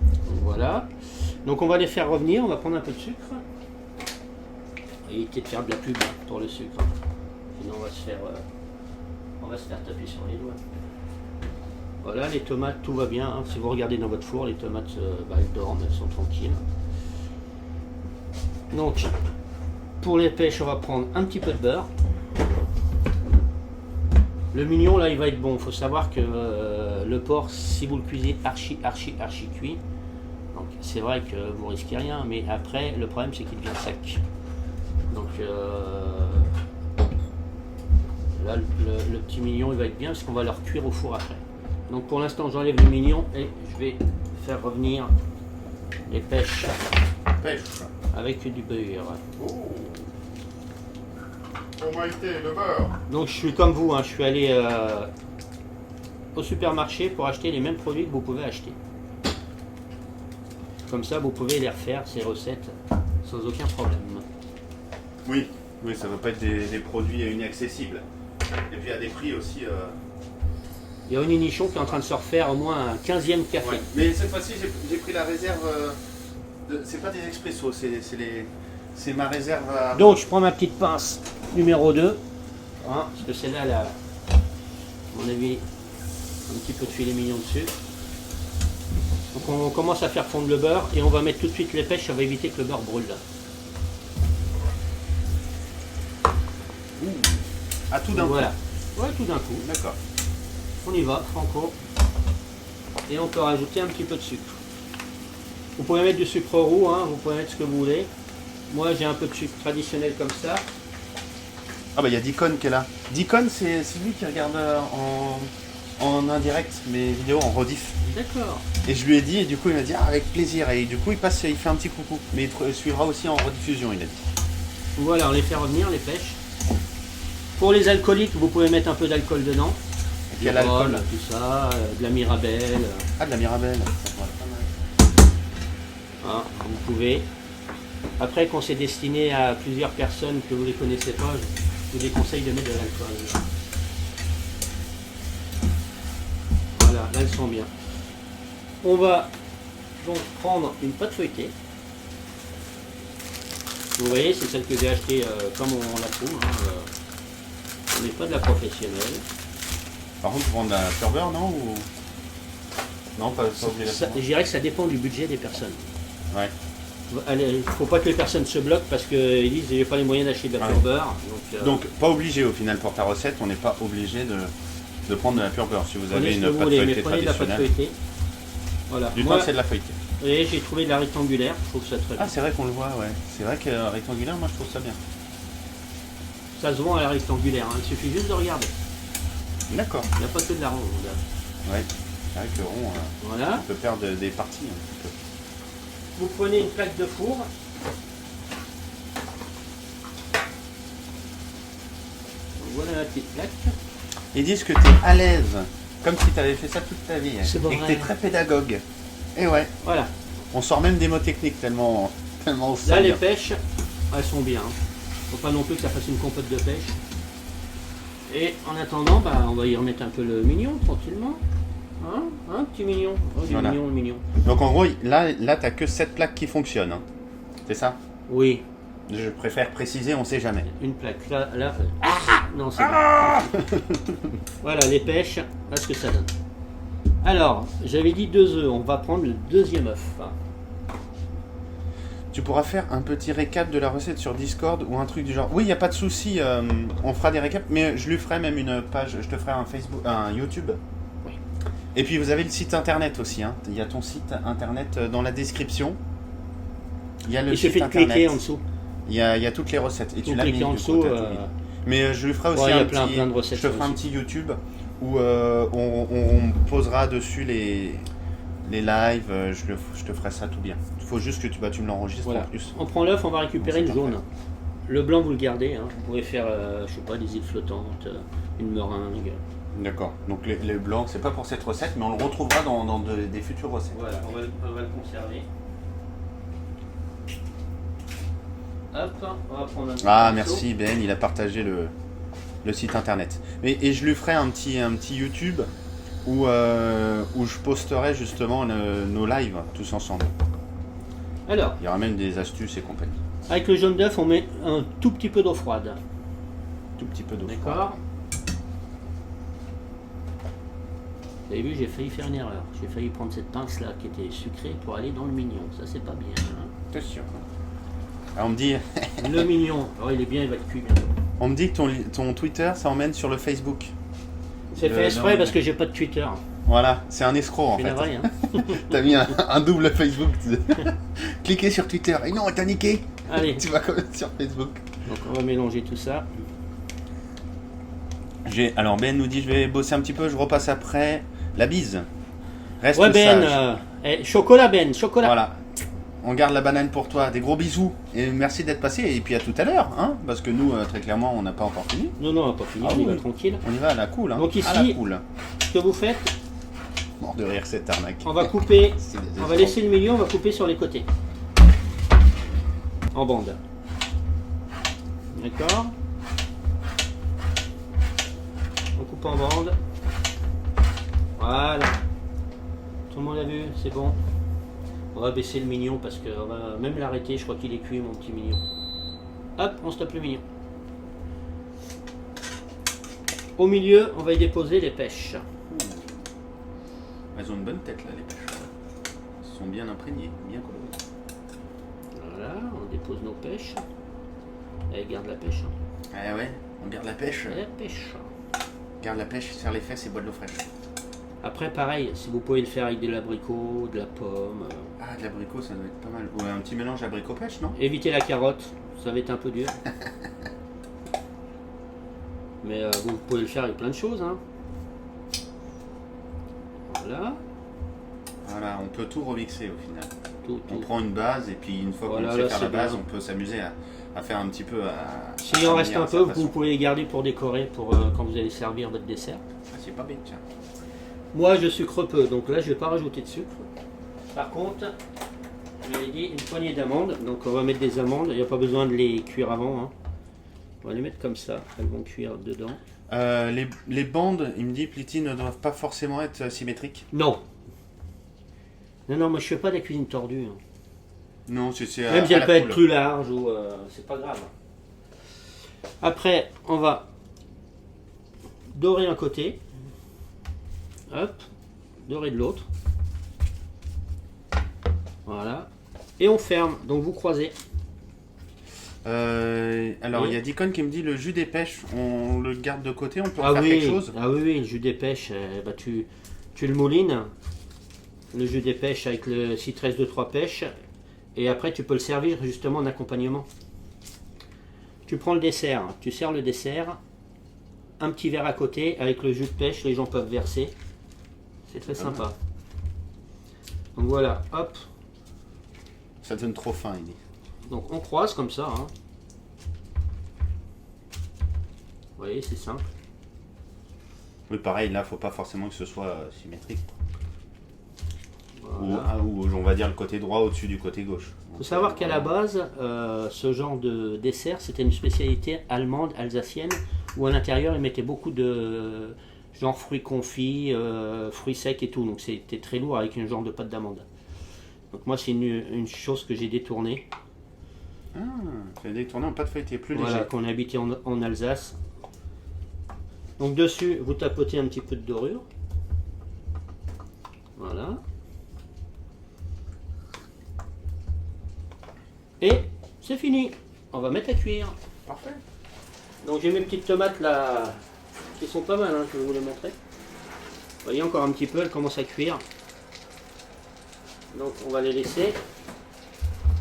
Donc, voilà. Donc, on va les faire revenir. On va prendre un peu de sucre. Éviter de faire de la pub pour le sucre. Sinon, on va se faire taper sur les doigts. Voilà, les tomates, tout va bien. Hein. Si vous regardez dans votre four, les tomates, elles dorment, elles sont tranquilles. Donc, pour les pêches, on va prendre un petit peu de beurre. Le mignon, là, il va être bon. Il faut savoir que le porc, si vous le cuisez archi cuit, donc c'est vrai que vous risquez rien, mais après, le problème, c'est qu'il devient sec. Donc là, le petit mignon, il va être bien parce qu'on va le recuire au four après. Donc pour l'instant, j'enlève le mignon et je vais faire revenir les pêches avec du beurre. Comment était le beurre? Donc je suis comme vous, hein, je suis allé au supermarché pour acheter les mêmes produits que vous pouvez acheter. Comme ça, vous pouvez les refaire, ces recettes, sans aucun problème. Oui, ça va pas être des produits inaccessibles. Et puis à des prix aussi. Il y a une nichon qui est en train de se refaire au moins un 15e café. Ouais. Mais cette fois-ci, j'ai pris la réserve. C'est pas des expressos, c'est ma réserve à. Donc je prends ma petite pince numéro 2, hein, parce que celle-là, elle a, à mon avis, un petit peu de filet mignon dessus. Donc on commence à faire fondre le beurre et on va mettre tout de suite les pêches, ça va éviter que le beurre brûle. À tout d'un coup. Voilà. Ouais, tout d'un coup. D'accord. On y va, franco. Et on peut rajouter un petit peu de sucre. Vous pouvez mettre du sucre roux, hein, vous pouvez mettre ce que vous voulez. Moi j'ai un peu de sucre traditionnel comme ça. Ah bah il y a Dicon qui est là. Dicon c'est lui qui regarde en indirect mes vidéos en rediff. D'accord. Et je lui ai dit et du coup il m'a dit ah, avec plaisir et du coup il fait un petit coucou. Mais il suivra aussi en rediffusion il a dit. Voilà, on les fait revenir les pêches. Pour les alcooliques, vous pouvez mettre un peu d'alcool dedans. Quel Du alcool? rhum, tout ça, de la mirabelle. Ah de la Mirabelle. Hein, vous pouvez. Après, quand c'est destiné à plusieurs personnes que vous ne les connaissez pas, je vous déconseille de mettre de l'alcool. Voilà, là elles sont bien. On va donc prendre une pâte feuilletée. Vous voyez, c'est celle que j'ai achetée comme on la trouve. Hein, on n'est pas de la professionnelle. Par contre prendre de la pure beurre non ou. Non pas obligé Je dirais que ça dépend du budget des personnes. Ouais. Il ne faut pas que les personnes se bloquent parce qu'ils disent j'ai pas les moyens d'acheter de la pure beurre. Donc pas obligé au final pour ta recette, on n'est pas obligé de prendre de la pure beurre si vous avez prenez ce que une vous pâte voulez, mais feuilletée prenez de la pâte traditionnelle. feuilletée. Voilà. Du Moi, pain c'est de la feuilletée. vous voyez, j'ai trouvé de la rectangulaire, je trouve ça très bien. Ah c'est vrai qu'on le voit ouais. C'est vrai que rectangulaire moi je trouve ça bien. Ça se vend à la rectangulaire, hein. Il suffit juste de regarder. D'accord. Il n'y a pas que de la ronde. Ouais. C'est vrai que le rond Voilà. on peut perdre des parties un petit peu. Vous prenez une plaque de four. Voilà la petite plaque. Ils disent que tu es à l'aise, comme si tu avais fait ça toute ta vie. C'est pas et que vrai. tu es très pédagogue. Et ouais. Voilà. On sort même des mots techniques tellement on se Là, sent les bien. pêches, elles sont bien. Faut pas non plus que ça fasse une compote de pêche. Et en attendant, on va y remettre un peu le mignon tranquillement. Hein, petit mignon. Oh, du Voilà. mignon, le mignon. Donc en gros, là t'as que cette plaque qui fonctionne. Hein. C'est ça? Oui, Je préfère préciser, on sait jamais. une plaque. Là. Non, c'est bon. Voilà, les pêches, voilà ce que ça donne. Alors, j'avais dit 2 œufs. On va prendre le deuxième œuf. Tu pourras faire un petit récap de la recette sur Discord ou un truc du genre. Oui, il n'y a pas de souci, on fera des récaps, mais je lui ferai même une page, je te ferai un Facebook, un YouTube. Oui. Et puis vous avez le site internet aussi, hein. Il y a ton site internet dans la description. Il y a le Il site suffit de internet. cliquer en dessous. Il y a toutes les recettes. Et tu Vous l'as mis cliquez en du dessous. coup, t'as tout mis. Mais je lui ferai aussi Ouais, il y a un plein de recettes, je te ça ferai un aussi. petit YouTube où on posera dessus les lives. Je te ferai ça tout bien. Il faut juste que tu me l'enregistres Voilà. en plus. On prend l'œuf, on va récupérer Bon, le c'est jaune. parfait. Le blanc, vous le gardez. Hein. Vous pourrez faire, je sais pas, des îles flottantes, une meringue. D'accord. Donc les blancs, c'est pas pour cette recette, mais on le retrouvera dans des futures recettes. Voilà, on va le conserver. Hop, on va prendre un petit Ah, morceau. merci Ben, il a partagé le site internet. Et je lui ferai un petit YouTube où je posterai justement nos lives tous ensemble. Alors, Il y aura même des astuces et compagnie. avec le jaune d'œuf, on met un tout petit peu d'eau froide. Tout petit peu d'eau. D'accord. Vous avez vu, j'ai failli faire une erreur. J'ai failli prendre cette pince là qui était sucrée pour aller dans le mignon. Ça, c'est pas bien. Hein. Attention. Alors, on me dit, Le mignon, alors il est bien, il va être cuit bientôt. on me dit que ton Twitter, ça emmène sur le Facebook. C'est fait exprès non, parce mais- que j'ai pas de Twitter. Voilà, c'est un escroc en C'est fait. la vraie, hein. T'as mis un double Facebook. Cliquez sur Twitter. Et non, t'as niqué. Allez, Tu vas comme sur Facebook. donc on va mélanger tout ça. Alors Ben nous dit je vais bosser un petit peu, je repasse après. La bise. Reste Ouais, Ben, sage. chocolat, Ben, chocolat. Voilà. On garde la banane pour toi. Des gros bisous. Et merci d'être passé. Et puis à tout à l'heure. Hein, parce que nous, très clairement, on n'a pas encore fini. Non, non, on va pas finir, Ah on y oui. va tranquille. On y va à la cool. Hein. Donc ici- à la cool. Ce que vous faites, Mort de rire cette arnaque. on va couper, C'est des on va escrocs. laisser le milieu, on va couper sur les côtés. En bande. D'accord. On coupe en bande. Voilà. Tout le monde a vu, c'est bon. On va baisser le mignon parce qu'on va même l'arrêter, je crois qu'il est cuit mon petit mignon. Hop, on stoppe le mignon. Au milieu, on va y déposer les pêches. Elles ont une bonne tête là, les pêches. Elles sont bien imprégnées, bien colorées. Voilà, on dépose nos pêches. Et garde la pêche. Hein. Ah ouais, on garde la pêche. Et la pêche. Garde la pêche, serre les fesses et bois de l'eau fraîche. Après, pareil, si vous pouvez le faire avec de l'abricot, de la pomme. Ah, de l'abricot, ça doit être pas mal. Ou un petit mélange abricot-pêche, non? Évitez la carotte, ça va être un peu dur. Mais vous pouvez le faire avec plein de choses. Hein. Voilà. Voilà, on peut tout remixer au final. Tout, On tout. prend une base et puis une fois Voilà, qu'on sait là, faire la c'est base, bien. on peut s'amuser à faire un petit peu. S'il en reste un peu, vous pouvez les garder pour décorer pour quand vous allez servir votre dessert. Ah, c'est pas bête, tiens. Moi, je sucre peu, donc là, je ne vais pas rajouter de sucre. Par contre, je l'ai dit, une poignée d'amandes. Donc, on va mettre des amandes. Il n'y a pas besoin de les cuire avant. Hein. On va les mettre comme ça. Elles vont cuire dedans. Les bandes, il me dit, Plity, ne doivent pas forcément être symétriques. Non. Non, non, moi, je fais pas de la cuisine tordue. Hein. Non, c'est Même si elle peut être plus large ou c'est pas grave. Après, on va dorer un côté. Hop, dorer de l'autre. Voilà. Et on ferme. Donc vous croisez. Alors, Et- il y a Dicon qui me dit, le jus des pêches, on le garde de côté, on peut en Ah faire oui, quelque chose. ah oui, oui, le jus des pêches, bah tu le moulines. Le jus des pêches avec le citresse de 3 pêches. Et après, tu peux le servir justement en accompagnement. Tu prends le dessert, tu sers le dessert, un petit verre à côté avec le jus de pêche, les gens peuvent verser. C'est très sympa. Donc voilà, hop. Ça donne trop faim, il dit. Donc on croise comme ça. Hein. Vous voyez, c'est simple. Oui, pareil, là, faut pas forcément que ce soit symétrique. Voilà. Ou on va dire le côté droit au-dessus du côté gauche. Il faut savoir qu'à la base, ce genre de dessert, c'était une spécialité allemande, alsacienne, où à l'intérieur, ils mettaient beaucoup de genre fruits confits, fruits secs et tout. Donc c'était très lourd avec une genre de pâte d'amande. Donc moi, c'est une chose que j'ai détournée. Ah, tu as détourné en pâte feuilletée, plus Voilà, léger. qu'on habitait en Alsace. Donc dessus, vous tapotez un petit peu de dorure. Voilà. Et c'est fini. On va mettre à cuire. Parfait. Donc j'ai mes petites tomates là, qui sont pas mal, hein, je vais vous les montrer. Vous voyez encore un petit peu, elles commencent à cuire. Donc on va les laisser.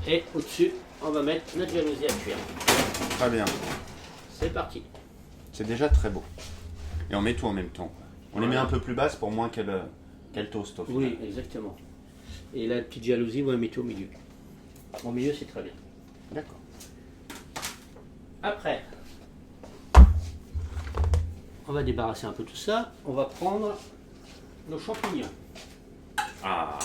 Et au-dessus, on va mettre notre jalousie à cuire. Très bien. C'est parti. C'est déjà très beau. Et on met tout en même temps. On les met Voilà. un peu plus basses pour moins qu'elles toastent au final. Oui, exactement. Et la petite jalousie, vous la mettez au milieu. Au milieu, c'est très bien. D'accord. Après, on va débarrasser un peu tout ça. On va prendre nos champignons. Ah,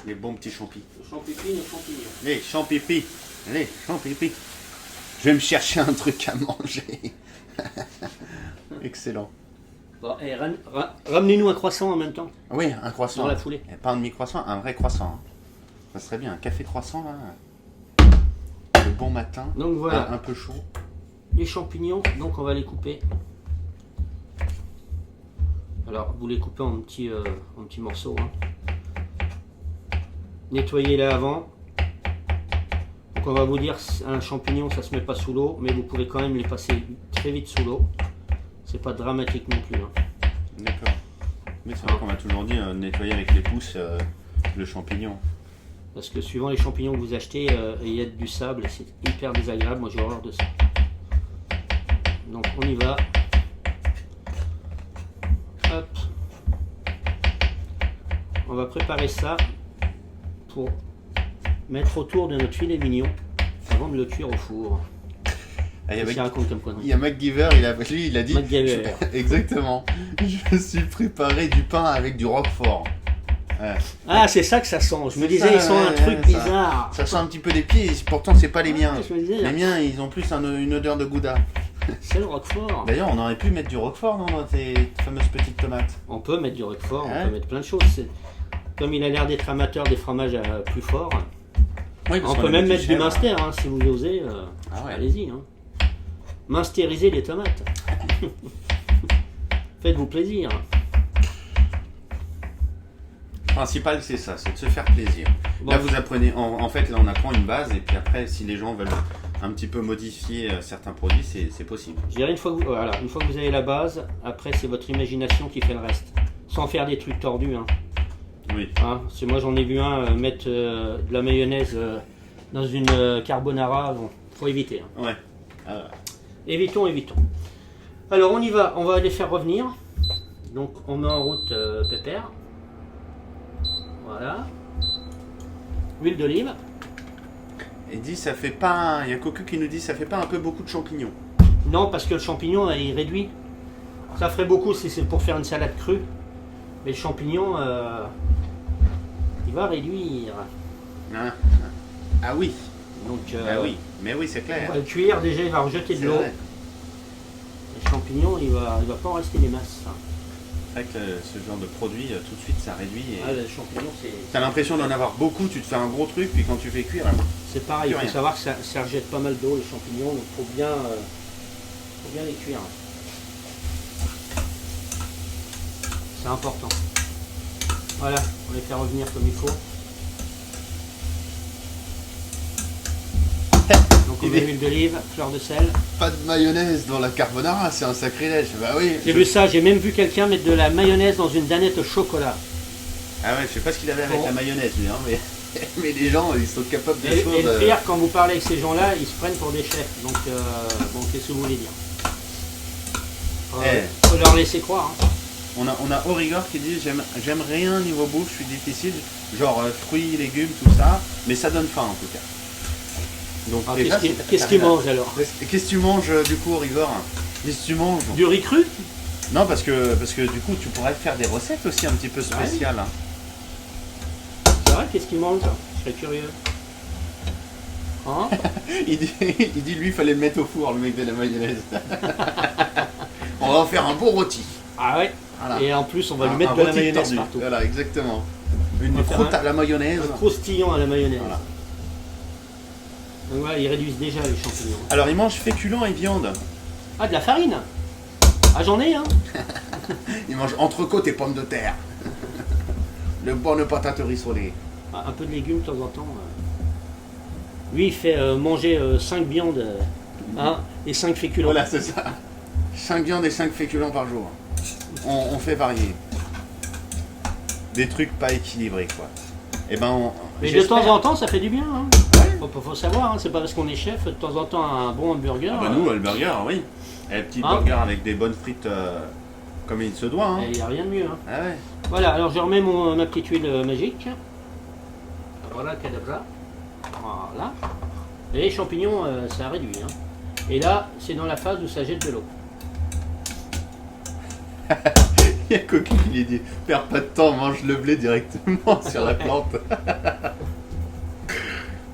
les bons petits champis. Nos champignons, nos champignons. Les champipis. Les champipis. Je vais me chercher un truc à manger. Excellent. Bon, ramenez-nous un croissant en même temps, Oui, un croissant. dans la foulée. Et pas un demi-croissant, un vrai croissant. Hein. Ça serait bien, un café croissant là. Le bon matin. Donc voilà. Un peu chaud. Les champignons, donc on va les couper. Alors vous les coupez en petits morceaux. Hein. Nettoyez-les avant. Donc on va vous dire, un champignon ça se met pas sous l'eau, mais vous pouvez quand même les passer très vite sous l'eau. C'est pas dramatique non plus. Hein. D'accord. Mais c'est vrai qu'on m'a toujours dit nettoyer avec les pouces le champignon. Parce que suivant les champignons que vous achetez, il y a du sable et c'est hyper désagréable. Moi j'ai horreur de ça. Donc on y va. Hop. On va préparer ça pour mettre autour de notre filet mignon avant de le cuire au four. Ah, Qu'est-ce qu'il raconte comme connerie? il y a MacGyver, il a dit. MacGyver. Exactement. Je me suis préparé du pain avec du roquefort. Ouais. Ah, c'est ça que ça sent. Je me C'est disais, ça, ils sont un ouais, truc ça- bizarre. Ça sent un petit peu des pieds, pourtant c'est pas les miens. Ouais, je me disais, Les miens, ils ont plus une odeur de gouda. c'est le roquefort. D'ailleurs, on aurait pu mettre du roquefort dans tes fameuses petites tomates. On peut mettre du roquefort, on Ouais. peut mettre plein de choses. Comme il a l'air d'être amateur des fromages plus forts, Oui, on peut même mettre du Munster hein, si vous osez. Ah ouais. Allez-y. Hein. Munstériser les tomates. Faites-vous plaisir. Le principal, c'est ça, c'est de se faire plaisir. Bon. Là, vous apprenez, en fait, là, on apprend une base, et puis après, si les gens veulent un petit peu modifier certains produits, c'est possible. Je dirais une fois que vous avez la base, après c'est votre imagination qui fait le reste. Sans faire des trucs tordus. Hein. Oui. Hein, parce que moi j'en ai vu un mettre de la mayonnaise dans une carbonara. Bon, faut éviter. Hein. Ouais. Évitons. Alors on y va, on va les faire revenir. Donc on met en route pépère. Voilà. Huile d'olive. Il dit, ça fait pas. Il y a Cocu qui nous dit, ça fait pas un peu beaucoup de champignons. Non, parce que le champignon il réduit. Ça ferait beaucoup si c'est pour faire une salade crue. Mais le champignon, il va réduire. Hein. Ah oui. Donc Ah oui. Mais oui, c'est on clair. va le cuire, déjà il va rejeter de C'est l'eau. vrai. Le champignon, il va pas en rester des masses. Hein. C'est vrai que ce genre de produit, tout de suite, ça réduit. Et... Ah, le champignon, T'as l'impression d'en avoir beaucoup, tu te fais un gros truc, puis quand tu fais cuire, c'est pareil. Il Plus faut rien. savoir que ça rejette pas mal d'eau, le champignon, donc faut bien les cuire. C'est important. Voilà, on les fait revenir comme il faut. Donc on met l'huile d'olive, fleur de sel. pas de mayonnaise dans la carbonara, c'est un sacrilège. Bah oui. J'ai vu ça, j'ai même vu quelqu'un mettre de la mayonnaise dans une danette au chocolat. Ah ouais, je sais pas ce qu'il avait avec Bon. la mayonnaise, lui, hein, mais... mais les gens, ils sont capables de Et choses. le pire, quand vous parlez avec ces gens-là, ils se prennent pour des chefs. Donc, bon, qu'est-ce que vous voulez dire? Faut leur laisser croire. Hein. On a Origor qui dit j'aime rien niveau bouffe, je suis difficile, genre fruits, légumes, tout ça, mais ça donne faim en tout cas. Donc Alors, déjà, qu'est-ce qu'ils mangent alors? Qu'est-ce que tu manges du coup, Origor? Qu'est-ce que tu manges? Du riz cru? Non, parce que du coup, tu pourrais faire des recettes aussi un petit peu spéciales. Hein. C'est vrai, qu'est-ce qu'ils mangent? Je serais curieux. Hein? il dit lui, il fallait le mettre au four, le mec de la mayonnaise. On va en faire un beau rôti. Ah ouais. Voilà. Et en plus, on va lui Un mettre de la rôti mayonnaise tordu. partout. Voilà, exactement. On Une va faire croûte à la mayonnaise. Un croustillant à la mayonnaise. Voilà. Donc voilà, ils réduisent déjà les champignons. Alors, il mange féculents et viande. Ah, de la farine? Ah, j'en ai, hein? Il mange entrecôte et pommes de terre. Le bonne patate rissolée. Ah, un peu de légumes de temps en temps. Lui, il fait manger 5 viandes hein, et 5 féculents. Voilà, c'est ça. 5 viandes et 5 féculents par jour. On fait varier. Des trucs pas équilibrés, quoi. Et ben, Mais de temps j'espère. en temps, ça fait du bien. Hein. Ouais. Faut savoir, hein, c'est pas parce qu'on est chef, de temps en temps, un bon hamburger. Ah bah nous, le burger, oui. Et le petit Hein burger avec des bonnes frites comme il se doit. Hein. Il n'y a rien de mieux. Hein. Ah ouais. Voilà, alors je remets ma petite huile magique. Voilà, cadabra. Voilà. Et les champignons, ça réduit. Hein. Et là, c'est dans la phase où ça jette de l'eau. Il y a Cocu qui lui dit perds pas de temps, mange le blé directement sur la plante.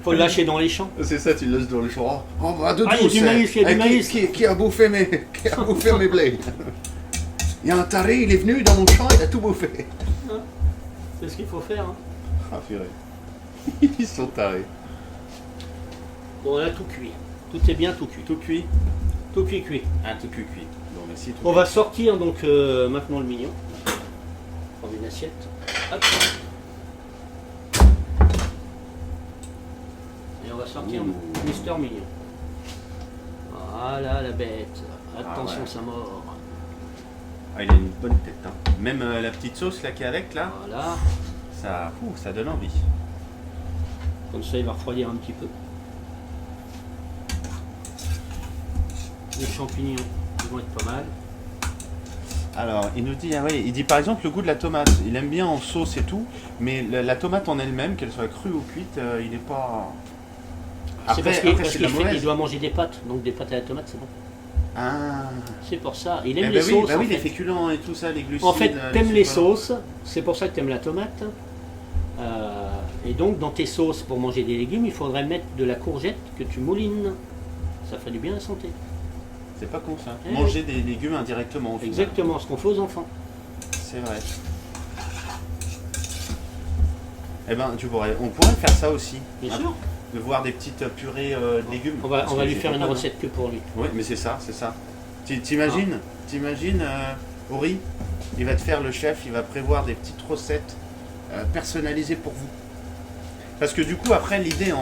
Faut le lâcher dans les champs. C'est ça, tu le laisses dans le champ. Oh, bah, de Ah, il y a du maïs, il y a du maïs. Qui a bouffé mes blés? Il y a un taré, il est venu dans mon champ, il a tout bouffé. C'est ce qu'il faut faire. Hein. Ah, purée. Ils sont tarés. Bon, on a tout cuit. Tout est bien tout cuit. Tout cuit? Tout cuit. Ah, tout cuit. Bon, merci. On va sortir donc maintenant le mignon. Prendre une assiette. Hop. Et on va sortir Mister Mignon. Voilà la bête. Attention, ouais. ça mord. Ah, il a une bonne tête. Hein. Même la petite sauce là qui est avec là, Voilà. ça donne envie. Comme ça, il va refroidir un petit peu. Les champignons, ils vont être pas mal. Alors, il nous dit, ah ouais, il dit par exemple le goût de la tomate. Il aime bien en sauce et tout, mais la tomate en elle-même, qu'elle soit crue ou cuite, il n'est pas. C'est parce qu'il c'est de la mauvaise. doit manger des pâtes, donc des pâtes à la tomate, c'est bon. Ah. C'est pour ça. Il Eh aime ben les oui, sauces. bah en oui, les fait. féculents et tout ça, les glucides. En fait, t'aimes les sucres. sauces, c'est pour ça que t'aimes la tomate. Et donc, dans tes sauces, pour manger des légumes, il faudrait mettre de la courgette que tu moulines. Ça ferait du bien à la santé. C'est pas con ça. Eh Manger des légumes indirectement au final. Exactement, ce qu'on fait aux enfants. C'est vrai. Eh ben, on pourrait faire ça aussi. Bien sûr. De voir des petites purées de légumes. On va Parce que lui j'ai faire pas une mal, hein. recette que pour lui. Oui, mais c'est ça. T'imagines, Ori, il va te faire le chef, il va prévoir des petites recettes personnalisées pour vous. Parce que du coup, après, l'idée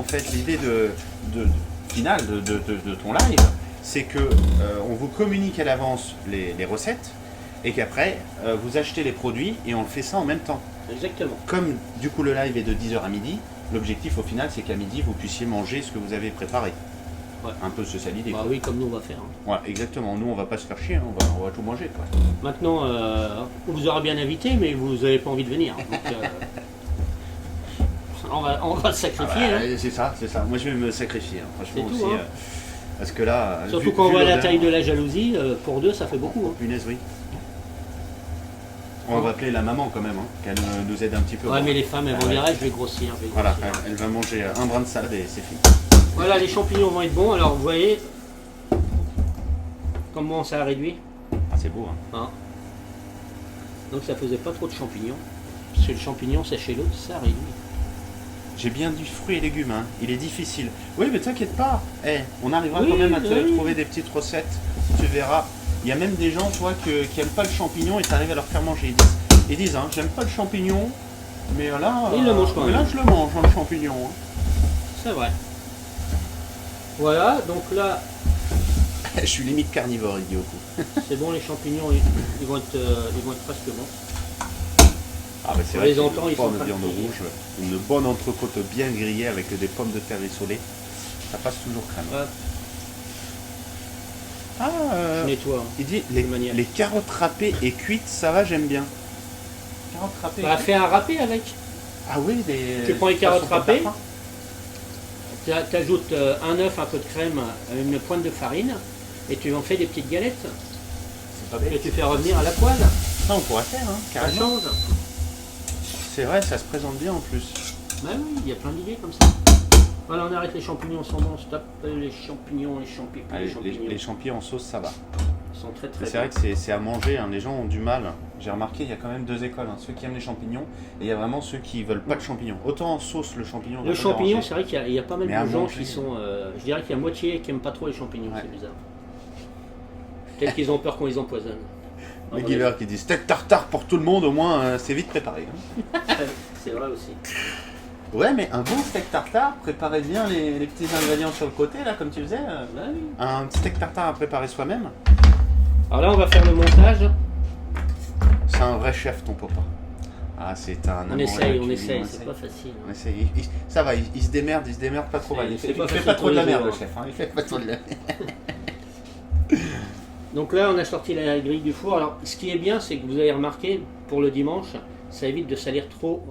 finale de ton live, c'est que on vous communique à l'avance les recettes et qu'après, vous achetez les produits et on le fait ça en même temps. Exactement. Comme du coup le live est de 10h à midi, l'objectif au final, c'est qu'à midi, vous puissiez manger ce que vous avez préparé. Ouais. Un peu c'est ça l'idée. Bah oui, comme nous on va faire. Hein. Ouais, exactement. Nous, on va pas se faire chier, hein. on va tout manger. Quoi. Maintenant, on vous aura bien invité, mais vous n'avez pas envie de venir. Donc, on va le sacrifier. Ah bah, Hein. c'est ça. Moi, je vais me sacrifier, hein, franchement C'est tout, aussi. hein. Parce que là, Surtout quand on voit la taille de la jalousie, pour deux, ça fait beaucoup. Hein. Punaise, oui. On va appeler la maman quand même, hein, qu'elle nous aide un petit peu. Ouais, mais les femmes, elles vont dire, je vais grossir. Voilà, elle va manger un brin de salade et c'est fini. Voilà, les champignons vont être bons. Alors, vous voyez comment ça a réduit. Ah, c'est beau, hein. Hein. Donc, ça faisait pas trop de champignons. Parce que le champignon, séché l'autre, ça réduit. J'ai bien dit fruits et légumes, hein. Il est difficile. Oui, mais t'inquiète pas, on arrivera Oui, quand même à oui. trouver des petites recettes, tu verras. Il y a même des gens, tu vois, qui n'aiment pas le champignon et tu arrives à leur faire manger. Ils disent hein, j'aime pas le champignon, mais là, Ils le mangent quand même. là je le mange, hein, le champignon. Hein. C'est vrai. Voilà, donc là, Je suis limite carnivore, il dit au coup. c'est bon, les champignons, ils vont être presque bons. Ah, bah c'est On vrai, les entend, ils sont de viande partis. rouge, une bonne entrecôte bien grillée avec des pommes de terre rissolées, ça passe toujours crème. Ouais, Ah, je nettoie. Hein. il dit manière. les carottes râpées et cuites, ça va, j'aime bien. Carottes râpées. On va faire un râpé avec. Ah oui, Tu prends les carottes façon râpées. tartare. Tu ajoutes un œuf, un peu de crème, une pointe de farine, et tu en fais des petites galettes. C'est pas Que bête. tu fais revenir à la poêle. Ça, on pourrait faire, hein, Ça carrément. change. C'est vrai, ça se présente bien en plus. Bah oui, il y a plein d'idées comme ça. Voilà, on arrête les champignons, sont bons, stop. Les champignons, les champignons, Allez, les champignons. les champignons en sauce, ça va. Ils sont très très C'est vrai que c'est à manger, hein. Les gens ont du mal. J'ai remarqué, il y a quand même deux écoles, hein. Ceux qui aiment les champignons et il y a vraiment ceux qui veulent pas de champignons. Autant en sauce, le champignon. on Le va pas champignon, déranger. c'est vrai qu'il y a pas mal Mais à de gens manger. qui sont. Je dirais qu'il y a moitié qui n'aiment pas trop les champignons, Ouais. c'est bizarre. Peut-être qu'ils ont peur qu'on les empoisonne. Le giver qui dit steak tartare pour tout le monde, au moins c'est vite préparé. Hein. C'est vrai aussi. Ouais, mais un bon steak tartare, préparez bien les petits ingrédients sur le côté, là, comme tu faisais. Bah oui. Un petit steak tartare à préparer soi-même. Alors là, on va faire le montage. C'est un vrai chef, ton papa. Ah, c'est un On amour essaye, de la on cuisine, essaye, c'est pas facile. On essaye. Ça va, il se démerde, pas trop mal. Il C'est fait pas pas facile trop de la pour les merde, le joueurs. chef. Hein. Il fait pas trop de la Donc là, on a sorti la grille du four. Alors, ce qui est bien, c'est que vous avez remarqué, pour le dimanche, ça évite de salir trop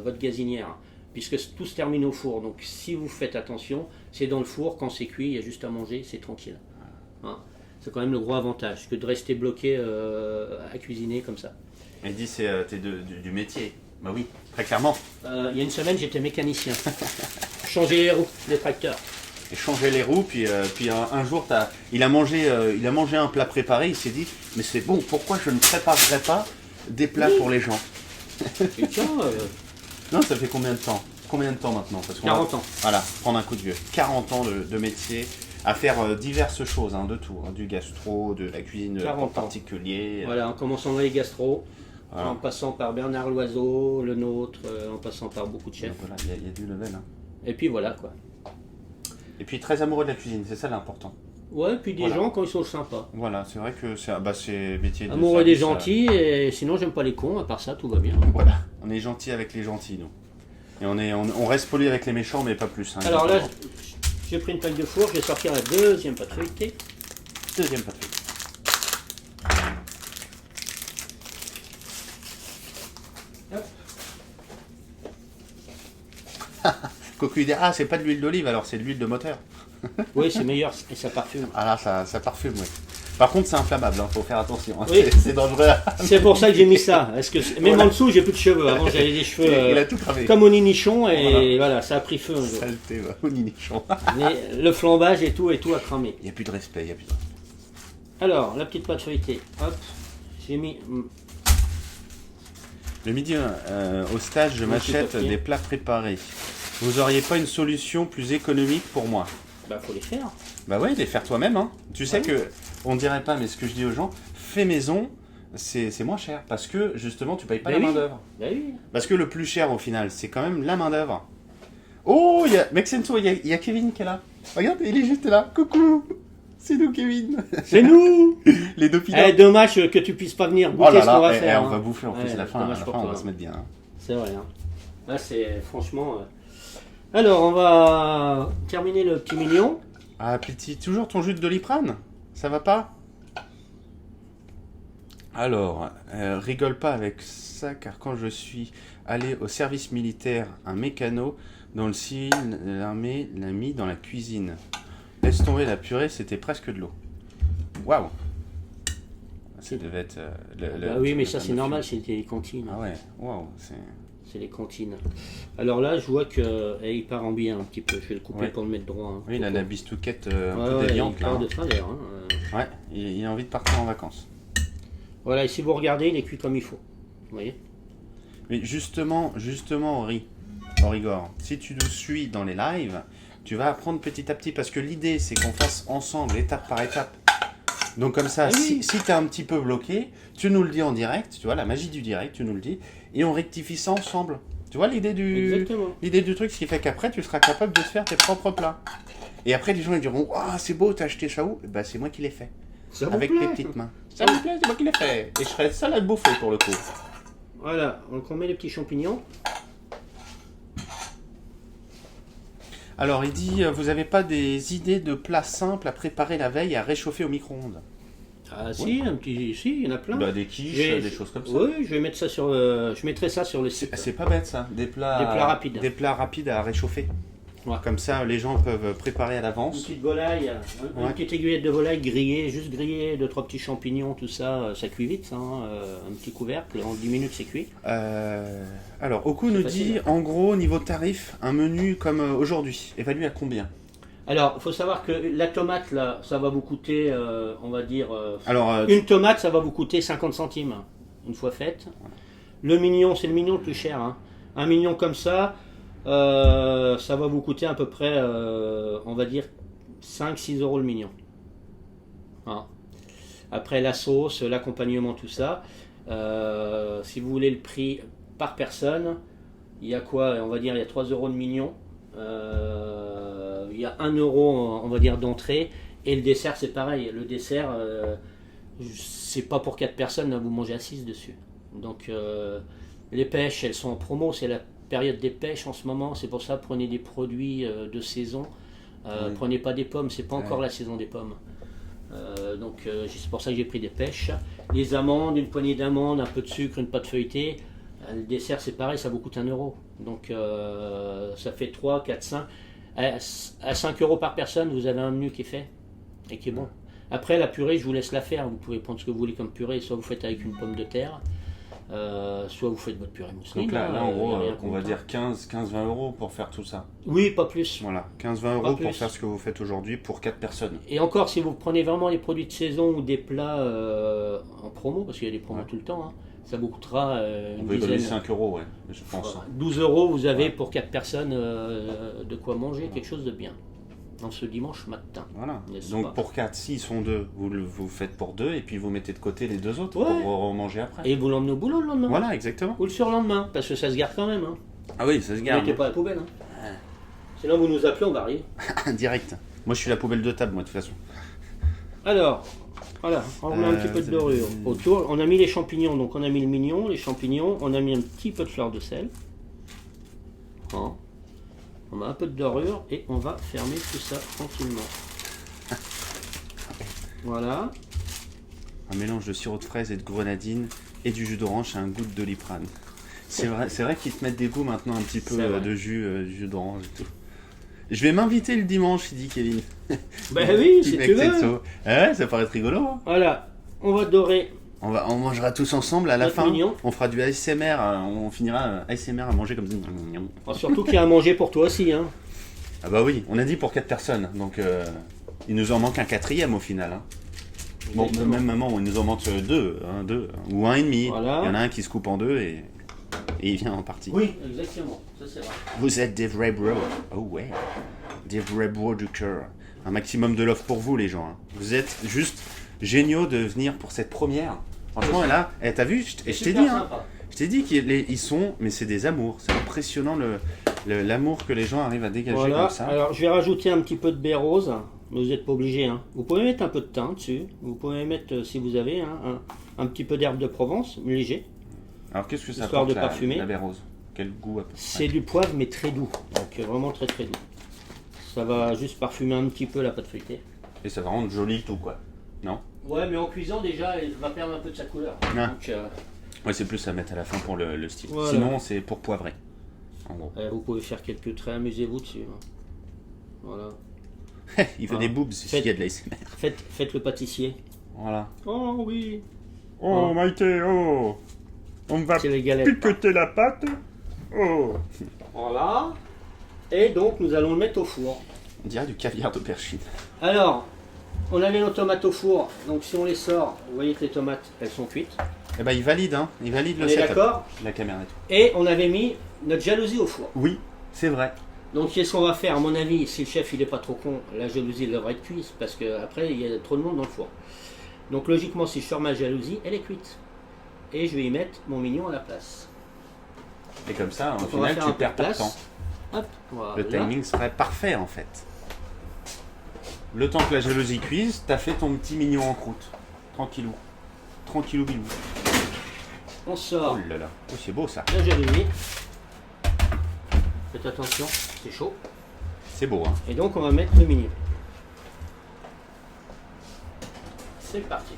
votre gazinière, puisque tout se termine au four. Donc, si vous faites attention, c'est dans le four, quand c'est cuit, il y a juste à manger, c'est tranquille. Hein. C'est quand même le gros avantage que de rester bloqué à cuisiner comme ça. Elle dit t'es du métier. Bah oui, très clairement. Il y a une semaine, j'étais mécanicien. Changer les roues des tracteurs. Et changer les roues, puis un jour, il a mangé un plat préparé, il s'est dit, mais c'est bon, pourquoi je ne préparerais pas des plats pour les gens? Et tiens, Non, ça fait combien de temps? Combien de temps maintenant? Parce qu'on 40 ans. Voilà, prendre un coup de vieux. 40 ans de métier, à faire diverses choses, de tout. Du gastro, de la cuisine 40 ans. particulier. Voilà, en commençant dans les gastros, Voilà. en passant par Bernard Loiseau, le nôtre, en passant par beaucoup de chefs. Donc voilà, il y a du level. Et puis voilà quoi. Et puis très amoureux de la cuisine, c'est ça l'important. Ouais, puis des Voilà. gens quand ils sont sympas. Voilà, c'est vrai que c'est métier de Amoureux des service, gentils, et sinon j'aime pas les cons, à part ça tout va bien. Voilà, on est gentil avec les gentils, nous. Et on reste poli avec les méchants, mais pas plus. Alors là, j'ai pris une plaque de four, je vais sortir la deuxième pâte feuilletée. Deuxième pâte feuilletée. Cocu dit, c'est pas de l'huile d'olive, alors c'est de l'huile de moteur. Oui, c'est meilleur et ça parfume. Ah là, ça parfume, oui. Par contre, c'est inflammable, faut faire attention. Oui. C'est dangereux. C'est pour ça que j'ai mis ça. Parce que même Voilà. en dessous, j'ai plus de cheveux. Avant, j'avais des cheveux Il a tout cramé. comme au ninichon et voilà, ça a pris feu un jour. Saleté, va, au ninichon. Mais le flambage et tout a cramé. Il n'y a plus de respect, il n'y a plus de respect. Alors, la petite pâte feuilletée. Hop, j'ai mis. Le midi, au stage, je Un petit m'achète papier. des plats préparés. Vous auriez pas une solution plus économique pour moi? Bah, faut les faire. Bah ouais, les faire toi-même. Tu sais Ouais. que, on dirait pas, mais ce que je dis aux gens, fais maison, c'est moins cher. Parce que, justement, tu payes pas Bah la oui. main-d'œuvre. Bah oui. Parce que le plus cher, au final, c'est quand même la main-d'œuvre. Oh, Maxenso, il y a Kevin qui est là. Regarde, il est juste là. Coucou! C'est nous, Kevin. C'est nous. Les deux pilotes. Eh, dommage que tu puisses pas venir Oh goûter là ce qu'on va là, faire. on va hein. bouffer en plus Ouais, la fin. dommage À la pour fin, on toi. va se mettre bien. C'est vrai. Hein. Là, c'est franchement. Alors, on va terminer le petit mignon. Ah, petit, toujours ton jus de Doliprane? Ça va pas? Alors, rigole pas avec ça, car quand je suis allé au service militaire, un mécano dans le civil de l'armée l'a mis dans la cuisine. Laisse tomber la purée, c'était presque de l'eau. Waouh! Ça devait être. Bah oui, mais ça c'est normal, c'est les cantines. Ah ouais, waouh, c'est. C'est les cantines. Alors là, je vois qu'il part en bien un petit peu. Je vais le couper Ouais. pour le mettre droit. Hein. Oui, il a la bistouquette un Ouais, peu ouais, déviante il là. part hein. de travers. Hein. Ouais, il a envie de partir en vacances. Voilà, et si vous regardez, il est cuit comme il faut. Vous voyez? Mais justement, Origor, si tu nous suis dans les lives, tu vas apprendre petit à petit parce que l'idée c'est qu'on fasse ensemble, étape par étape. Donc comme ça, Ah oui. si tu es un petit peu bloqué, tu nous le dis en direct, tu vois, la magie du direct, tu nous le dis, et on rectifie ça ensemble. Tu vois l'idée Exactement. du truc, ce qui fait qu'après tu seras capable de te faire tes propres plats. Et après les gens ils diront, ah c'est beau, t'as acheté ça où? Bah c'est moi qui l'ai fait, Ça vous avec plaît? mes petites mains. Ça me plaît, c'est moi qui l'ai fait. Et je serai le seul à le bouffer pour le coup. Voilà, donc on met les petits champignons. Alors, il dit, vous avez pas des idées de plats simples à préparer la veille et à réchauffer au micro-ondes? Ah si, un petit, si, il y en a plein. Bah, des quiches, J'ai- des choses comme ça. Oui, je vais mettre ça sur, je mettrai ça sur le site. C'est pas bête ça, des plats rapides. Des plats rapides à réchauffer. Ouais. Comme ça, les gens peuvent préparer à Une l'avance. petite volaille, une Ouais. petite aiguillette de volaille grillée, juste grillée, 2-3 petits champignons, tout ça, ça cuit vite, ça, hein, un petit couvercle, en 10 minutes c'est cuit. Alors, Oku nous dit, facile. en gros, niveau tarif, un menu comme aujourd'hui, évalué à combien? Alors, il faut savoir que la tomate, là, ça va vous coûter, on va dire, Alors, une tomate, ça va vous coûter 50 centimes, une fois faite. Le mignon, c'est le mignon le plus cher. Hein. Un mignon comme ça va vous coûter à peu près, on va dire, 5-6 euros le mignon. Hein. Après la sauce, l'accompagnement, tout ça. Si vous voulez le prix par personne, il y a quoi? On va dire, il y a 3 euros de mignon. Il y a 1 euro, on va dire, d'entrée. Et le dessert, c'est pareil. Le dessert, c'est pas pour 4 personnes, là, vous mangez à 6 dessus. Donc, les pêches, elles sont en promo. C'est la période des pêches en ce moment. C'est pour ça, prenez des produits de saison. Oui. Prenez pas des pommes, c'est pas encore Ouais. la saison des pommes. Donc, c'est pour ça que j'ai pris des pêches. Les amandes, une poignée d'amandes, un peu de sucre, une pâte feuilletée. Le dessert, c'est pareil, ça vous coûte 1 euro. Donc, ça fait 3, 4, 5. À 5 euros par personne, vous avez un menu qui est fait et qui est bon. Après, la purée, je vous laisse la faire. Vous pouvez prendre ce que vous voulez comme purée. Soit vous faites avec une pomme de terre, soit vous faites votre purée mousseline. Donc là en gros, y a rien on va contre. dire 15-20 euros pour faire tout ça. Oui, pas plus. Voilà, 15-20 euros Pas pour plus. faire ce que vous faites aujourd'hui pour 4 personnes. Et encore, si vous prenez vraiment les produits de saison ou des plats en promo, parce qu'il y a des promos Ouais. tout le temps, hein, ça vous coûtera On une peut économiser dizaine. 5 euros, ouais, je pense. 12 euros, vous avez Ouais. pour 4 personnes de quoi manger, quelque chose de bien. En ce dimanche matin. Voilà. N'est-ce Donc pas pour 4, s'ils sont 2, vous faites pour 2 et puis vous mettez de côté les 2 autres Ouais. pour remanger après. Et vous l'emmenez au boulot le lendemain. Voilà, exactement. Ou le surlendemain, parce que ça se garde quand même. Hein. Ah oui, ça se Vous garde. mettez pas à la poubelle. Hein. Sinon, vous nous appelez, on va rire. Direct. Moi, je suis la poubelle de table, moi, de toute façon. Alors, voilà, on met un petit peu de dorure autour. On a mis les champignons, donc on a mis le mignon, les champignons, on a mis un petit peu de fleur de sel. Hein. On met un peu de dorure et on va fermer tout ça tranquillement. Voilà. Un mélange de sirop de fraise et de grenadine et du jus d'orange et un goût de Doliprane. C'est vrai qu'ils te mettent des goûts maintenant un petit peu C'est vrai. de jus d'orange et tout. Je vais m'inviter le dimanche, il dit Kevin. Ben oui, Petit si mec tu veux. texto. Ouais, ça paraît être rigolo. Hein. Voilà, on va dorer. On mangera tous ensemble à la Notre fin. mignon. On fera du ASMR. On finira ASMR à manger comme ça. Oh, surtout qu'il y a à manger pour toi aussi. Hein. Ah bah oui, on a dit pour 4 personnes. Donc il nous en manque un 4e au final. Hein. Bon, de même moment, il nous en manque 2, ou 1,5. Voilà. Il y en a un qui se coupe en 2 et il vient en partie. Oui, exactement, ça c'est vrai. Vous êtes des vrais bros. Oh ouais. Des vrais bros du cœur. Un maximum de love pour vous les gens. Hein. Vous êtes juste géniaux de venir pour cette première. Franchement, là, t'as vu, je t'ai Super dit, hein, sympa. je t'ai dit qu'ils sont, mais c'est des amours. C'est impressionnant l'amour que les gens arrivent à dégager Voilà, comme ça. alors je vais rajouter un petit peu de baie rose, mais vous n'êtes pas obligé. Hein. Vous pouvez mettre un peu de thym dessus, vous pouvez mettre, si vous avez, hein, un petit peu d'herbe de Provence, léger. Alors qu'est-ce que ça Histoire apporte de parfumer. la baie rose? Quel goût à peu près? C'est du poivre, mais très doux, donc vraiment très très doux. Ça va juste parfumer un petit peu la pâte feuilletée. Et ça va rendre joli tout quoi. Non? Ouais, mais en cuisant déjà, elle va perdre un peu de sa couleur. Ah. Donc, Ouais, c'est plus à mettre à la fin pour le style. Voilà. Sinon, c'est pour poivrer. En gros. vous pouvez faire quelques traits, amusez-vous dessus. Hein. Voilà. Il veut Ah. des boobs s'il y a de l'ASMR. Faites le pâtissier. Voilà. Oh oui. Oh, Maïté, oh! On va C'est les galettes. piqueter la pâte. Oh! Voilà. Et donc nous allons le mettre au four. On dirait du caviar d'aubergine. Alors, on avait nos tomates au four, donc si on les sort, vous voyez que les tomates, elles sont cuites. Eh ben, il valide, hein. Il valide On le est setup. d'accord? La caméra et tout. Et on avait mis notre jalousie au four. Oui, c'est vrai. Donc qu'est-ce qu'on va faire? À mon avis, si le chef il est pas trop con, la jalousie elle devrait être cuite, parce qu'après il y a trop de monde dans le four. Donc logiquement, si je sors ma jalousie, elle est cuite. Et je vais y mettre mon mignon à la place. Et comme ça, au Donc, on va final, faire tu un peu perds de pas de place. temps. Hop, voilà. Le timing serait parfait, en fait. Le temps que la jalousie cuise, t'as fait ton petit mignon en croûte. Tranquillou. Tranquillou bilou. On sort Oh là là. Oh, c'est beau, ça. la jalousie. Faites attention, c'est chaud. C'est beau, hein. Et donc on va mettre le mignon. C'est parti.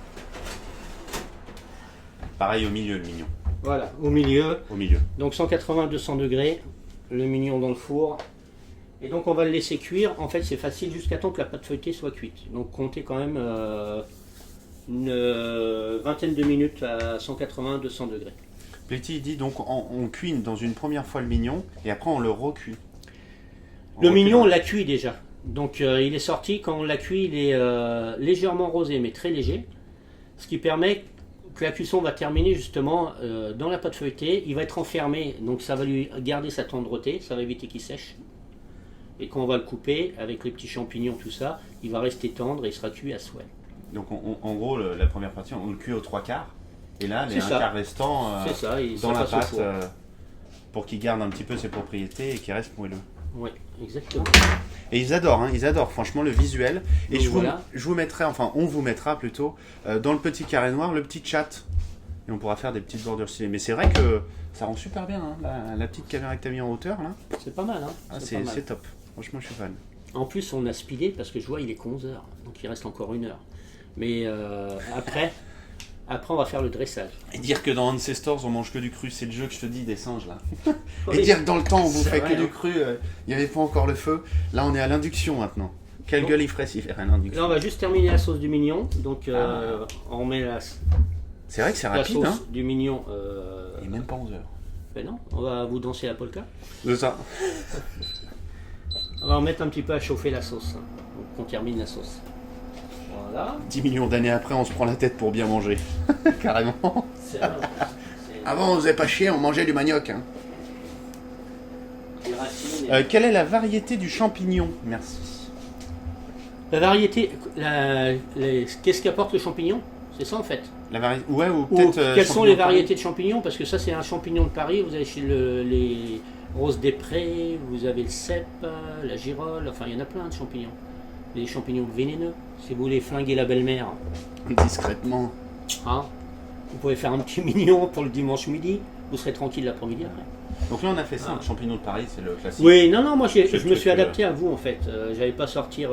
Pareil au milieu, le mignon. Voilà, au milieu. Au milieu. Donc 180-200 degrés, le mignon dans le four. Et donc on va le laisser cuire. En fait c'est facile jusqu'à temps que la pâte feuilletée soit cuite. Donc comptez quand même une vingtaine de minutes à 180-200 degrés. Pléty, il dit donc on cuit dans une première fois le mignon et après on le recuit. Le mignon on l'a cuit déjà. Donc il est sorti, quand on l'a cuit il est légèrement rosé mais très léger. Ce qui permet que la cuisson va terminer justement dans la pâte feuilletée. Il va être enfermé, donc ça va lui garder sa tendreté, ça va éviter qu'il sèche. Et quand on va le couper avec les petits champignons, tout ça, il va rester tendre et il sera cuit à souhait. Donc en gros, la première partie, on le cuit aux 3/4. Et là, les C'est 1 ça. quart restants C'est ça, et dans ça la passe au pâte four. pour qu'il garde un petit peu ses propriétés et qu'il reste moelleux. Oui, exactement. Et ils adorent franchement le visuel. Et Donc voilà. je vous mettrai, enfin on vous mettra plutôt, dans le petit carré noir, le petit chat. Et on pourra faire des petites bordures stylées. Mais c'est vrai que ça rend super bien, hein, la petite caméra que tu as mis en hauteur là. C'est pas mal, hein. Ah, c'est pas mal. c'est top. Franchement, je suis fan. En plus, on a speedé parce que je vois il est 11h, donc il reste encore 1 heure. Mais après, on va faire le dressage. Et dire que dans Ancestors, on mange que du cru, c'est le jeu que je te dis des singes là. Oui. Et dire que dans le temps où vous C'est faites vrai, que du hein. cru, il n'y avait pas encore le feu. Là, on est à l'induction maintenant. Quelle Bon. gueule il ferait s'il fait rien d'induction? Là, on va juste terminer la sauce du mignon. Donc, on met C'est vrai que c'est la rapide, sauce hein. du mignon. Et même pas 11 heures. Ben non, on va vous danser la polka. C'est ça. On va en mettre un petit peu à chauffer la sauce. Donc, on termine la sauce. Voilà. 10 millions d'années après, on se prend la tête pour bien manger. Carrément. C'est vrai. Avant, on faisait pas chier, on mangeait du manioc. Hein. Les racines. Quelle est la variété du champignon? Merci. La variété, qu'est-ce qu'apporte le champignon? C'est ça en fait. La variété. Ouais, ou Ou peut-être. quelles sont les variétés de champignons? Parce que ça, c'est un champignon de Paris. Vous avez chez les roses des prés, vous avez le cèpe, la girole. Enfin, il y en a plein de champignons. Les champignons vénéneux. Si vous voulez flinguer la belle-mère, Discrètement. hein, vous pouvez faire un petit mignon pour le dimanche midi. Vous serez tranquille l'après-midi après. Donc là, on a fait ça. Le champignon de Paris, c'est le classique. Oui, non, moi je le me truc, suis adapté à vous en fait. J'avais pas sortir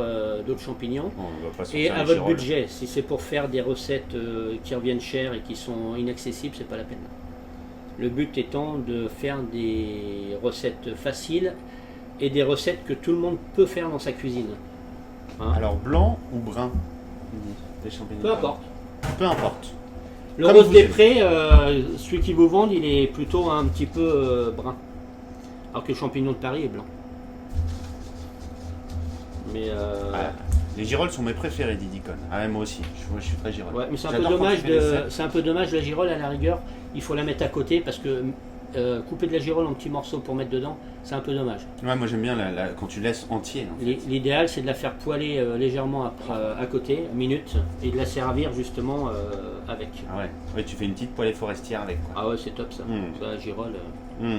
d'autres champignons. Bon, on va pas sortir Et à les votre girolles. budget, si c'est pour faire des recettes qui reviennent chères et qui sont inaccessibles, c'est pas la peine. Le but étant de faire des recettes faciles et des recettes que tout le monde peut faire dans sa cuisine. Hein. Alors, blanc ou brun? Des champignons. Peu importe. Peu importe. Le Comme rose vous des aimez. prés, celui qui vous vendent, il est plutôt un petit peu brun. Alors que le champignon de Paris est blanc. Mais Ah, les girolles sont mes préférés, dit Dicon. Ah ouais, moi aussi. Je suis très girole. ouais, mais c'est un peu J'adore quand dommage tu fais les cèpes. c'est un peu dommage la girole à la rigueur. Il faut la mettre à côté parce que couper de la girole en petits morceaux pour mettre dedans, c'est un peu dommage. Ouais, moi j'aime bien quand tu laisses entier. En fait. L'idéal c'est de la faire poêler légèrement à côté, minute, et de la servir justement avec. Ah ouais. Ouais, tu fais une petite poêlée forestière avec quoi. Ah ouais, c'est top ça. Mm. Ça, la girole.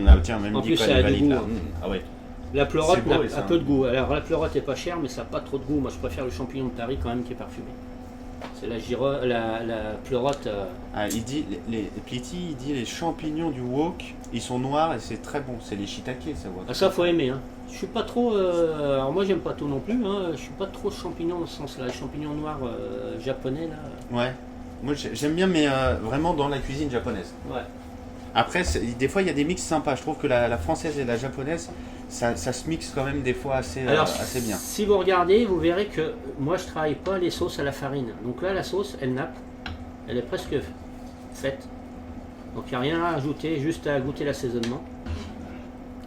Ah, tiens, même En plus, Dicon ça a est du valide goût, là. hein. Ah ouais. La pleurote C'est beau, a ça. un peu de goût. Alors la pleurote est pas chère, mais ça n'a pas trop de goût. Moi je préfère le champignon de Paris quand même qui est parfumé. C'est la girole, la pleurote. Ah, il dit, Plity, il dit les champignons du wok, ils sont noirs et c'est très bon. C'est les shiitake, ça voit. Ah, ça faut aimer. Hein. Je suis pas trop. Alors moi j'aime pas tout non plus. Hein. Je suis pas trop champignon dans ce sens-là. Les champignons noirs japonais là. Ouais. Moi j'aime bien, mais vraiment dans la cuisine japonaise. Ouais. Après, des fois il y a des mix sympas. Je trouve que la française et la japonaise, ça se mixe quand même des fois assez bien. Si vous regardez, vous verrez que moi je travaille pas les sauces à la farine. Donc là la sauce, elle nappe, elle est presque faite. Donc il n'y a rien à ajouter, juste à goûter l'assaisonnement.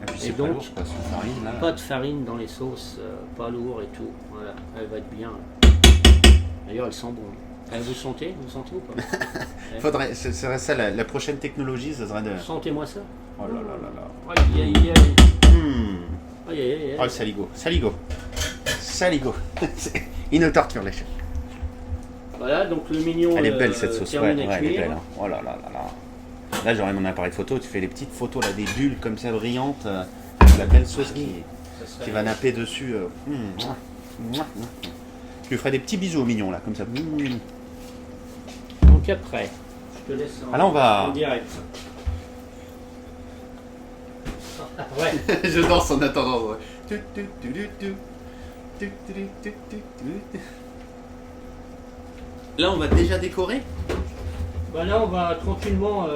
Et puis Et c'est pas donc, lourd, quoi, sans farine, là. Pas de farine dans les sauces, pas lourd et tout. Voilà, elle va être bien. D'ailleurs elle sent bon. Vous sentez ou pas? Faudrait, ce serait ça la prochaine technologie, ça serait de. Sentez-moi ça. Oh là là là là. Aïe aïe aïe. Aïe aïe aïe. Oh le saligo, saligo. Il nous torture les chefs. Voilà, donc le mignon. Elle est belle cette sauce, ouais, termine à elle est cuire. belle. Hein. Oh là là là là. Là j'aurais mon appareil photo, tu fais les petites photos là, des bulles comme ça brillantes, la belle sauce Ça serait- qui va napper dessus. Je lui ferai des petits bisous au mignon là, comme ça. Donc après, je te laisse en, Alors, on va- en direct. Ouais. Je danse en attendant. Ouais. Là on va déjà décorer. Bah là, on va tranquillement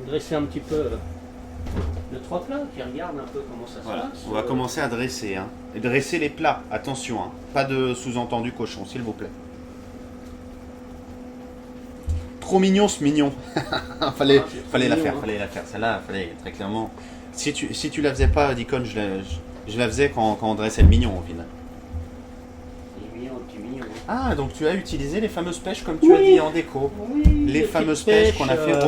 dresser un petit peu le trois plats, qui regarde un peu comment ça se Voilà, passe. on va commencer à dresser. Hein. Et dresser les plats, attention, hein. Pas de sous-entendu cochon, s'il vous plaît. Trop mignon ce mignon. fallait la faire, mignon, hein. fallait la faire. Celle-là, fallait très clairement. Si tu la faisais pas, Dicon, je la faisais quand on dressait le mignon au final. Il est mignon, le petit mignon. Hein. Ah, donc tu as utilisé les fameuses pêches comme tu as dit en déco. Oui, Les des fameuses petites pêches qu'on a fait oui.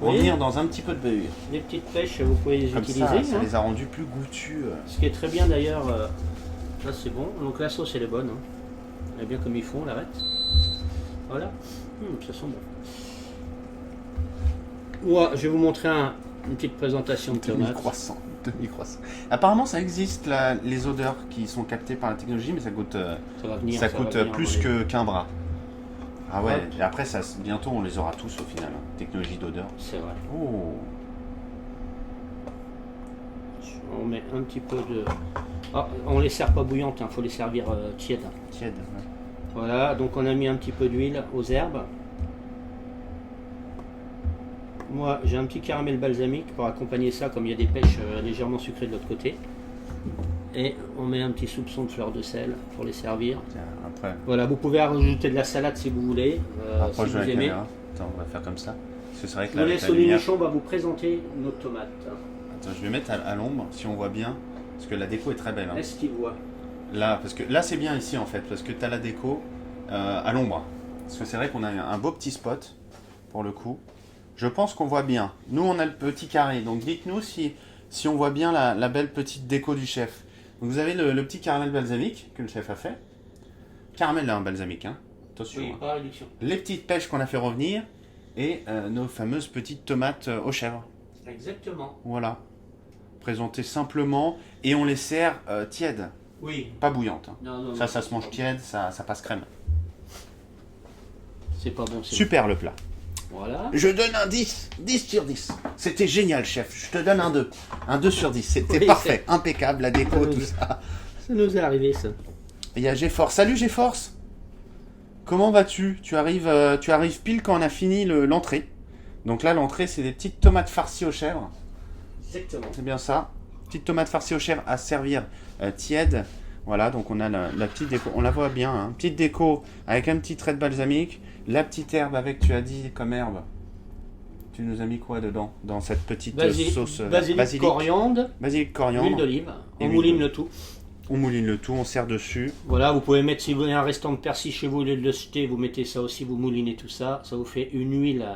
revenir dans un petit peu de beurre. Les petites pêches, vous pouvez les Comme utiliser. ça hein. les a rendus plus goûtus. Ce qui est très bien d'ailleurs, là c'est bon. Donc la sauce elle est bonne. Hein. Elle est bien comme il faut, on l'arrête. Voilà. Ça sent bon. Moi, je vais vous montrer une petite présentation de tomates. Demi-croissant. Apparemment, ça existe les odeurs qui sont captées par la technologie, mais ça coûte, Ça va venir. ça va coûte venir, plus on va qu'un bras. Ah ouais, Hop. et après, bientôt on les aura tous au final. Hein. Technologie d'odeur. C'est vrai. Oh. On met un petit peu de. Ah, on les sert pas bouillantes, il faut les servir tièdes. Tiède. Ouais. Voilà, donc on a mis un petit peu d'huile aux herbes. Moi, j'ai un petit caramel balsamique pour accompagner ça, comme il y a des pêches légèrement sucrées de l'autre côté. Et on met un petit soupçon de fleur de sel pour les servir. Tiens, après, Voilà, vous pouvez rajouter de la salade si vous voulez, si approche de vous la aimez. caméra. Attends, on va faire comme ça. Parce que c'est vrai que Je là, vous avec laisse la au lumière... nichon, on va vous présenter nos tomates. Attends, je vais mettre à l'ombre, si on voit bien. Parce que la déco est très belle. Hein. Est-ce qu'il voit? Là, parce que là, c'est bien ici, en fait. Parce que tu as la déco à l'ombre. Parce que c'est vrai qu'on a un beau petit spot, pour le coup. Je pense qu'on voit bien. Nous, on a le petit carré. Donc, dites-nous si on voit bien la belle petite déco du chef. Donc, vous avez le petit caramel balsamique que le chef a fait. Caramel là, balsamique, hein. Attention. Oui, Hein. pas réduction. Les petites pêches qu'on a fait revenir. Et nos fameuses petites tomates aux chèvres. Exactement. Voilà. Présentées simplement. Et on les sert tièdes. Oui. Pas bouillantes. Hein. Non, Ça se mange tiède, ça passe crème. C'est pas bon, c'est Super le plat. bon. Voilà. Je donne un 10. 10 sur 10. C'était génial, chef. Je te donne un 2. Un 2 sur 10. C'était Oui, parfait. Impeccable, la déco, Oui. tout ça. Ça nous est arrivé, ça. Il y a GeForce. Salut GeForce. Comment vas-tu ? Tu arrives pile quand on a fini l'entrée. Donc là, l'entrée, c'est des petites tomates farcies aux chèvres. Exactement. C'est bien ça. Petites tomates farcies aux chèvres à servir tiède. Voilà, donc on a la petite déco. On la voit bien. Hein. Petite déco avec un petit trait de balsamique. La petite herbe avec, tu as dit, comme herbe. Tu nous as mis quoi dedans ? Dans cette petite sauce basilic, coriandre, Basilic, huile coriandre. d'olive. Et On huile mouline d'olive. le tout. On mouline le tout, on sert dessus. Voilà, vous pouvez mettre, si vous avez un restant de persil chez vous, au lieu de le jeter, vous mettez ça aussi, vous moulinez tout ça. Ça vous fait une huile,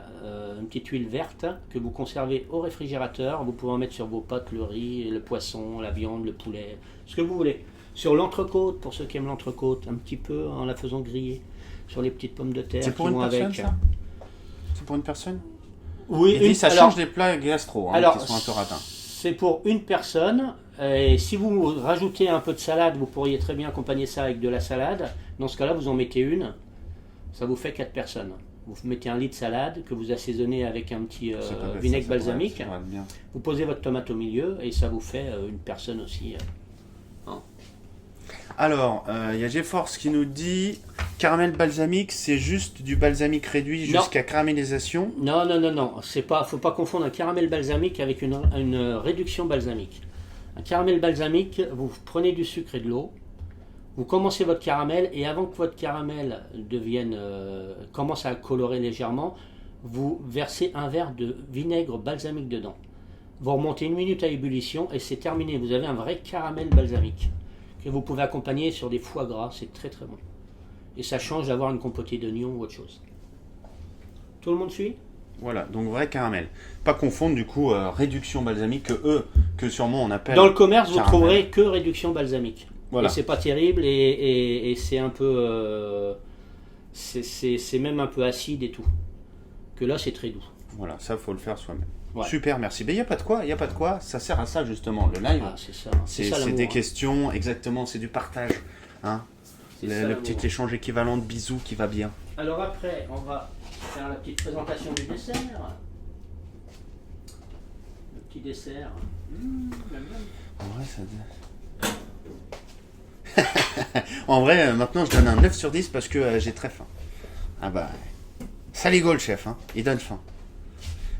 une petite huile verte que vous conservez au réfrigérateur. Vous pouvez en mettre sur vos pâtes, le riz, le poisson, la viande, le poulet, ce que vous voulez. Sur l'entrecôte, pour ceux qui aiment l'entrecôte, un petit peu en la faisant griller. Sur les petites pommes de terre C'est pour qui une vont personne, avec. ça ? C'est pour une personne ? Oui, Il dit ça change des plats gastro, hein, alors, qui sont un peu ratins. c'est pour une personne. Et si vous rajoutez un peu de salade, vous pourriez très bien accompagner ça avec de la salade. Dans ce cas-là, vous en mettez une. Ça vous fait 4 personnes. Vous mettez un lit de salade que vous assaisonnez avec un petit C'est pas bête, vinaigre ça pourrait- balsamique. ça pourrait être bien. Vous posez votre tomate au milieu et ça vous fait une personne aussi. Alors, il y a GeForce qui nous dit caramel balsamique, c'est juste du balsamique réduit Non. jusqu'à caramélisation. Non, non, non, non. Faut pas confondre un caramel balsamique avec une réduction balsamique. Un caramel balsamique, vous prenez du sucre et de l'eau. Vous commencez votre caramel et avant que votre caramel commence à colorer légèrement, vous versez un verre de vinaigre balsamique dedans. Vous remontez 1 minute à ébullition et c'est terminé. Vous avez un vrai caramel balsamique que vous pouvez accompagner sur des foie gras. C'est très très bon. Et ça change d'avoir une compotée d'oignons ou autre chose. Tout le monde suit ? Voilà, donc vrai caramel. Pas confondre du coup réduction balsamique que sûrement on appelle. Dans le commerce, vous caramel. trouverez que réduction balsamique. Voilà. Et c'est pas terrible et c'est un peu. C'est même un peu acide et tout. Que là, c'est très doux. Voilà, ça faut le faire soi-même. Ouais. Super, merci. Mais il n'y a pas de quoi, ça sert à ça justement, le live. Ah, c'est ça. c'est ça, l'amour, des hein. questions, exactement, c'est du partage. Hein. C'est Le ça, l'amour. petit échange équivalent de bisous qui va bien. Alors après, on va faire la petite présentation du dessert. Le petit dessert. En vrai, En vrai, maintenant je donne un 9 sur 10 parce que j'ai très faim. Ah bah, ça rigole, chef, hein. Il donne faim.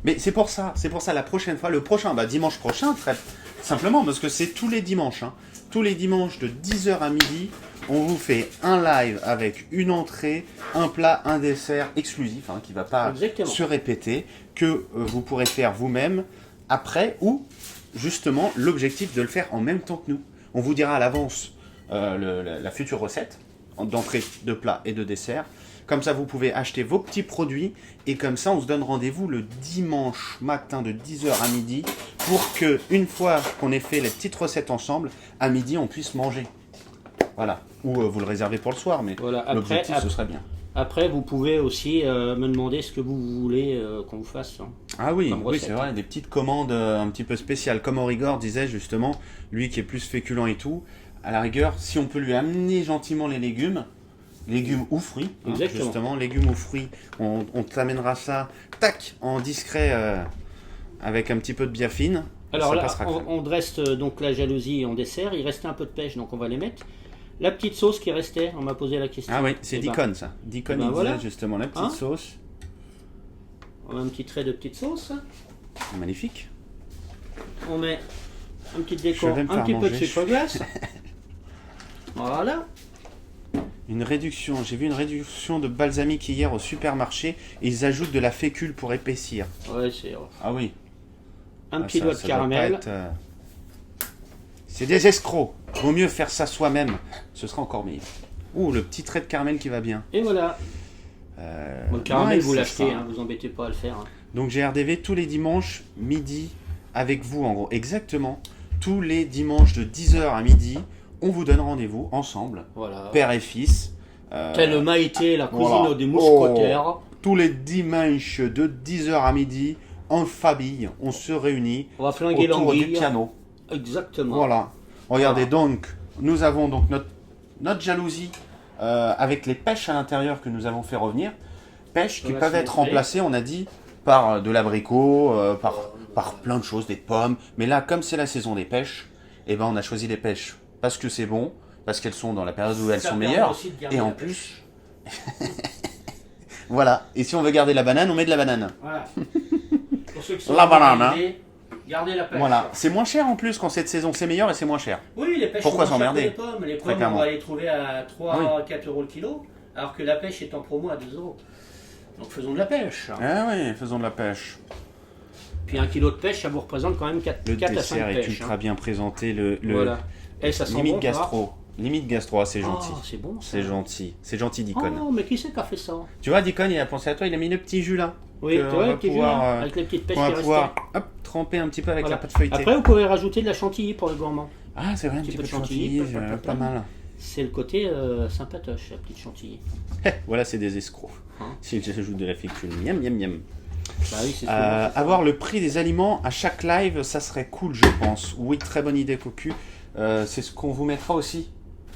Mais c'est pour ça, la prochaine fois, le prochain, dimanche prochain, très simplement, parce que c'est tous les dimanches, hein. Tous les dimanches de 10h à midi, on vous fait un live avec une entrée, un plat, un dessert exclusif, hein, qui ne va pas Exactement. se répéter, que vous pourrez faire vous-même après, ou justement l'objectif de le faire en même temps que nous. On vous dira à l'avance la future recette d'entrée, de plat et de dessert. Comme ça, vous pouvez acheter vos petits produits et comme ça, on se donne rendez-vous le dimanche matin de 10h à midi pour que, une fois qu'on ait fait les petites recettes ensemble, à midi, on puisse manger. Voilà. Ou vous le réservez pour le soir, mais Voilà. l'objectif, ce serait bien. Après, vous pouvez aussi me demander ce que vous voulez qu'on vous fasse. Hein. Ah oui, Comme oui, recette. c'est vrai, des petites commandes un petit peu spéciales. Comme Aurigor disait justement, lui qui est plus féculent et tout, à la rigueur, si on peut lui amener gentiment les légumes ou fruits, hein, Exactement. justement, légumes ou fruits, on t'amènera ça, tac, en discret, avec un petit peu de biafine. Alors ça là, passera crème. on dresse donc la jalousie en dessert. Il restait un peu de pêche, donc on va les mettre. La petite sauce qui restait, on m'a posé la question. Ah oui, c'est Eh ben, Deacon ça. Deacon, il voilà. disait justement la petite Hein sauce. On met un petit trait de petite sauce. Magnifique. On met un petit décor, Je vais me un faire petit peu de manger. sucre glace. Voilà. J'ai vu une réduction de balsamique hier au supermarché. Et ils ajoutent de la fécule pour épaissir. Ouais, c'est Ah oui. un petit doigt de Ça doit caramel. pas être, C'est des escrocs. Vaut mieux faire ça soi-même. Ce sera encore meilleur. Ouh, le petit trait de caramel qui va bien. Et voilà. Bon, le caramel, nice, vous l'achetez, ça. hein, vous embêtez pas à le faire. Hein. Donc j'ai RDV tous les dimanches midi avec vous en gros. Exactement. Tous les dimanches de 10h à midi, on vous donne rendez-vous ensemble, Voilà. père et fils. Tel Maïté, la cousine voilà. des mousquetaires. Tous les dimanches de 10h à midi, en famille, on se réunit On va flinguer autour du l'anguille. piano. Exactement. Voilà. Regardez Voilà. donc, nous avons donc notre jalousie avec les pêches à l'intérieur que nous avons fait revenir. Pêches qui On va peuvent se être montrer. remplacées, on a dit, par de l'abricot, par plein de choses, des pommes. Mais là, comme c'est la saison des pêches, eh ben, on a choisi les pêches parce que c'est bon, parce qu'elles sont dans la période où elles Ça sont permet meilleures. aussi de garder Et en la plus, voilà. Et si on veut garder la banane, on met de la banane. Voilà. Pour ceux qui sont La banane, organisés, gardez la pêche. Voilà. C'est moins cher en plus quand cette saison c'est meilleur et c'est moins cher. Oui, les pêches Pourquoi sont moins chères s'emmerder? que les pommes. Les Très pommes, on clairement. va les trouver à 3-4 euros le kilo, alors que la pêche est en promo à 2 euros. Donc faisons de la pêche. Ah oui, faisons de la pêche. Puis un kilo de pêche, ça vous représente quand même 4, Le 4 à 5 dessert est pêches. ultra bien présenté. Le Voilà. Et ça sent limite bon, ça va. gastro. Limite gastro, ah, c'est gentil. Oh, c'est bon ça. C'est gentil. C'est gentil, Dicon. Oh, mais qui c'est qui a fait ça? Tu vois, Dicon, il a pensé à toi, il a mis le petit jus là. Oui, Que tu on vois, va le petit jus, pouvoir, là, avec les petites pêches On va qui pouvoir restaient. hop, tremper un petit peu avec Voilà. la pâte feuilletée. Après, vous pouvez rajouter de la chantilly pour le gourmand. Ah, c'est vrai, un petit peu de chantilly, pas mal. C'est le côté sympatoche, la petite chantilly. Voilà, c'est des escrocs. Hein. S'ils ajoutent de la fécule, miam, miam, miam. Bah oui, c'est souvent ça. Avoir le prix des aliments à chaque live, ça serait cool, je pense. Oui, très bonne idée, Cocu. C'est ce qu'on vous mettra aussi.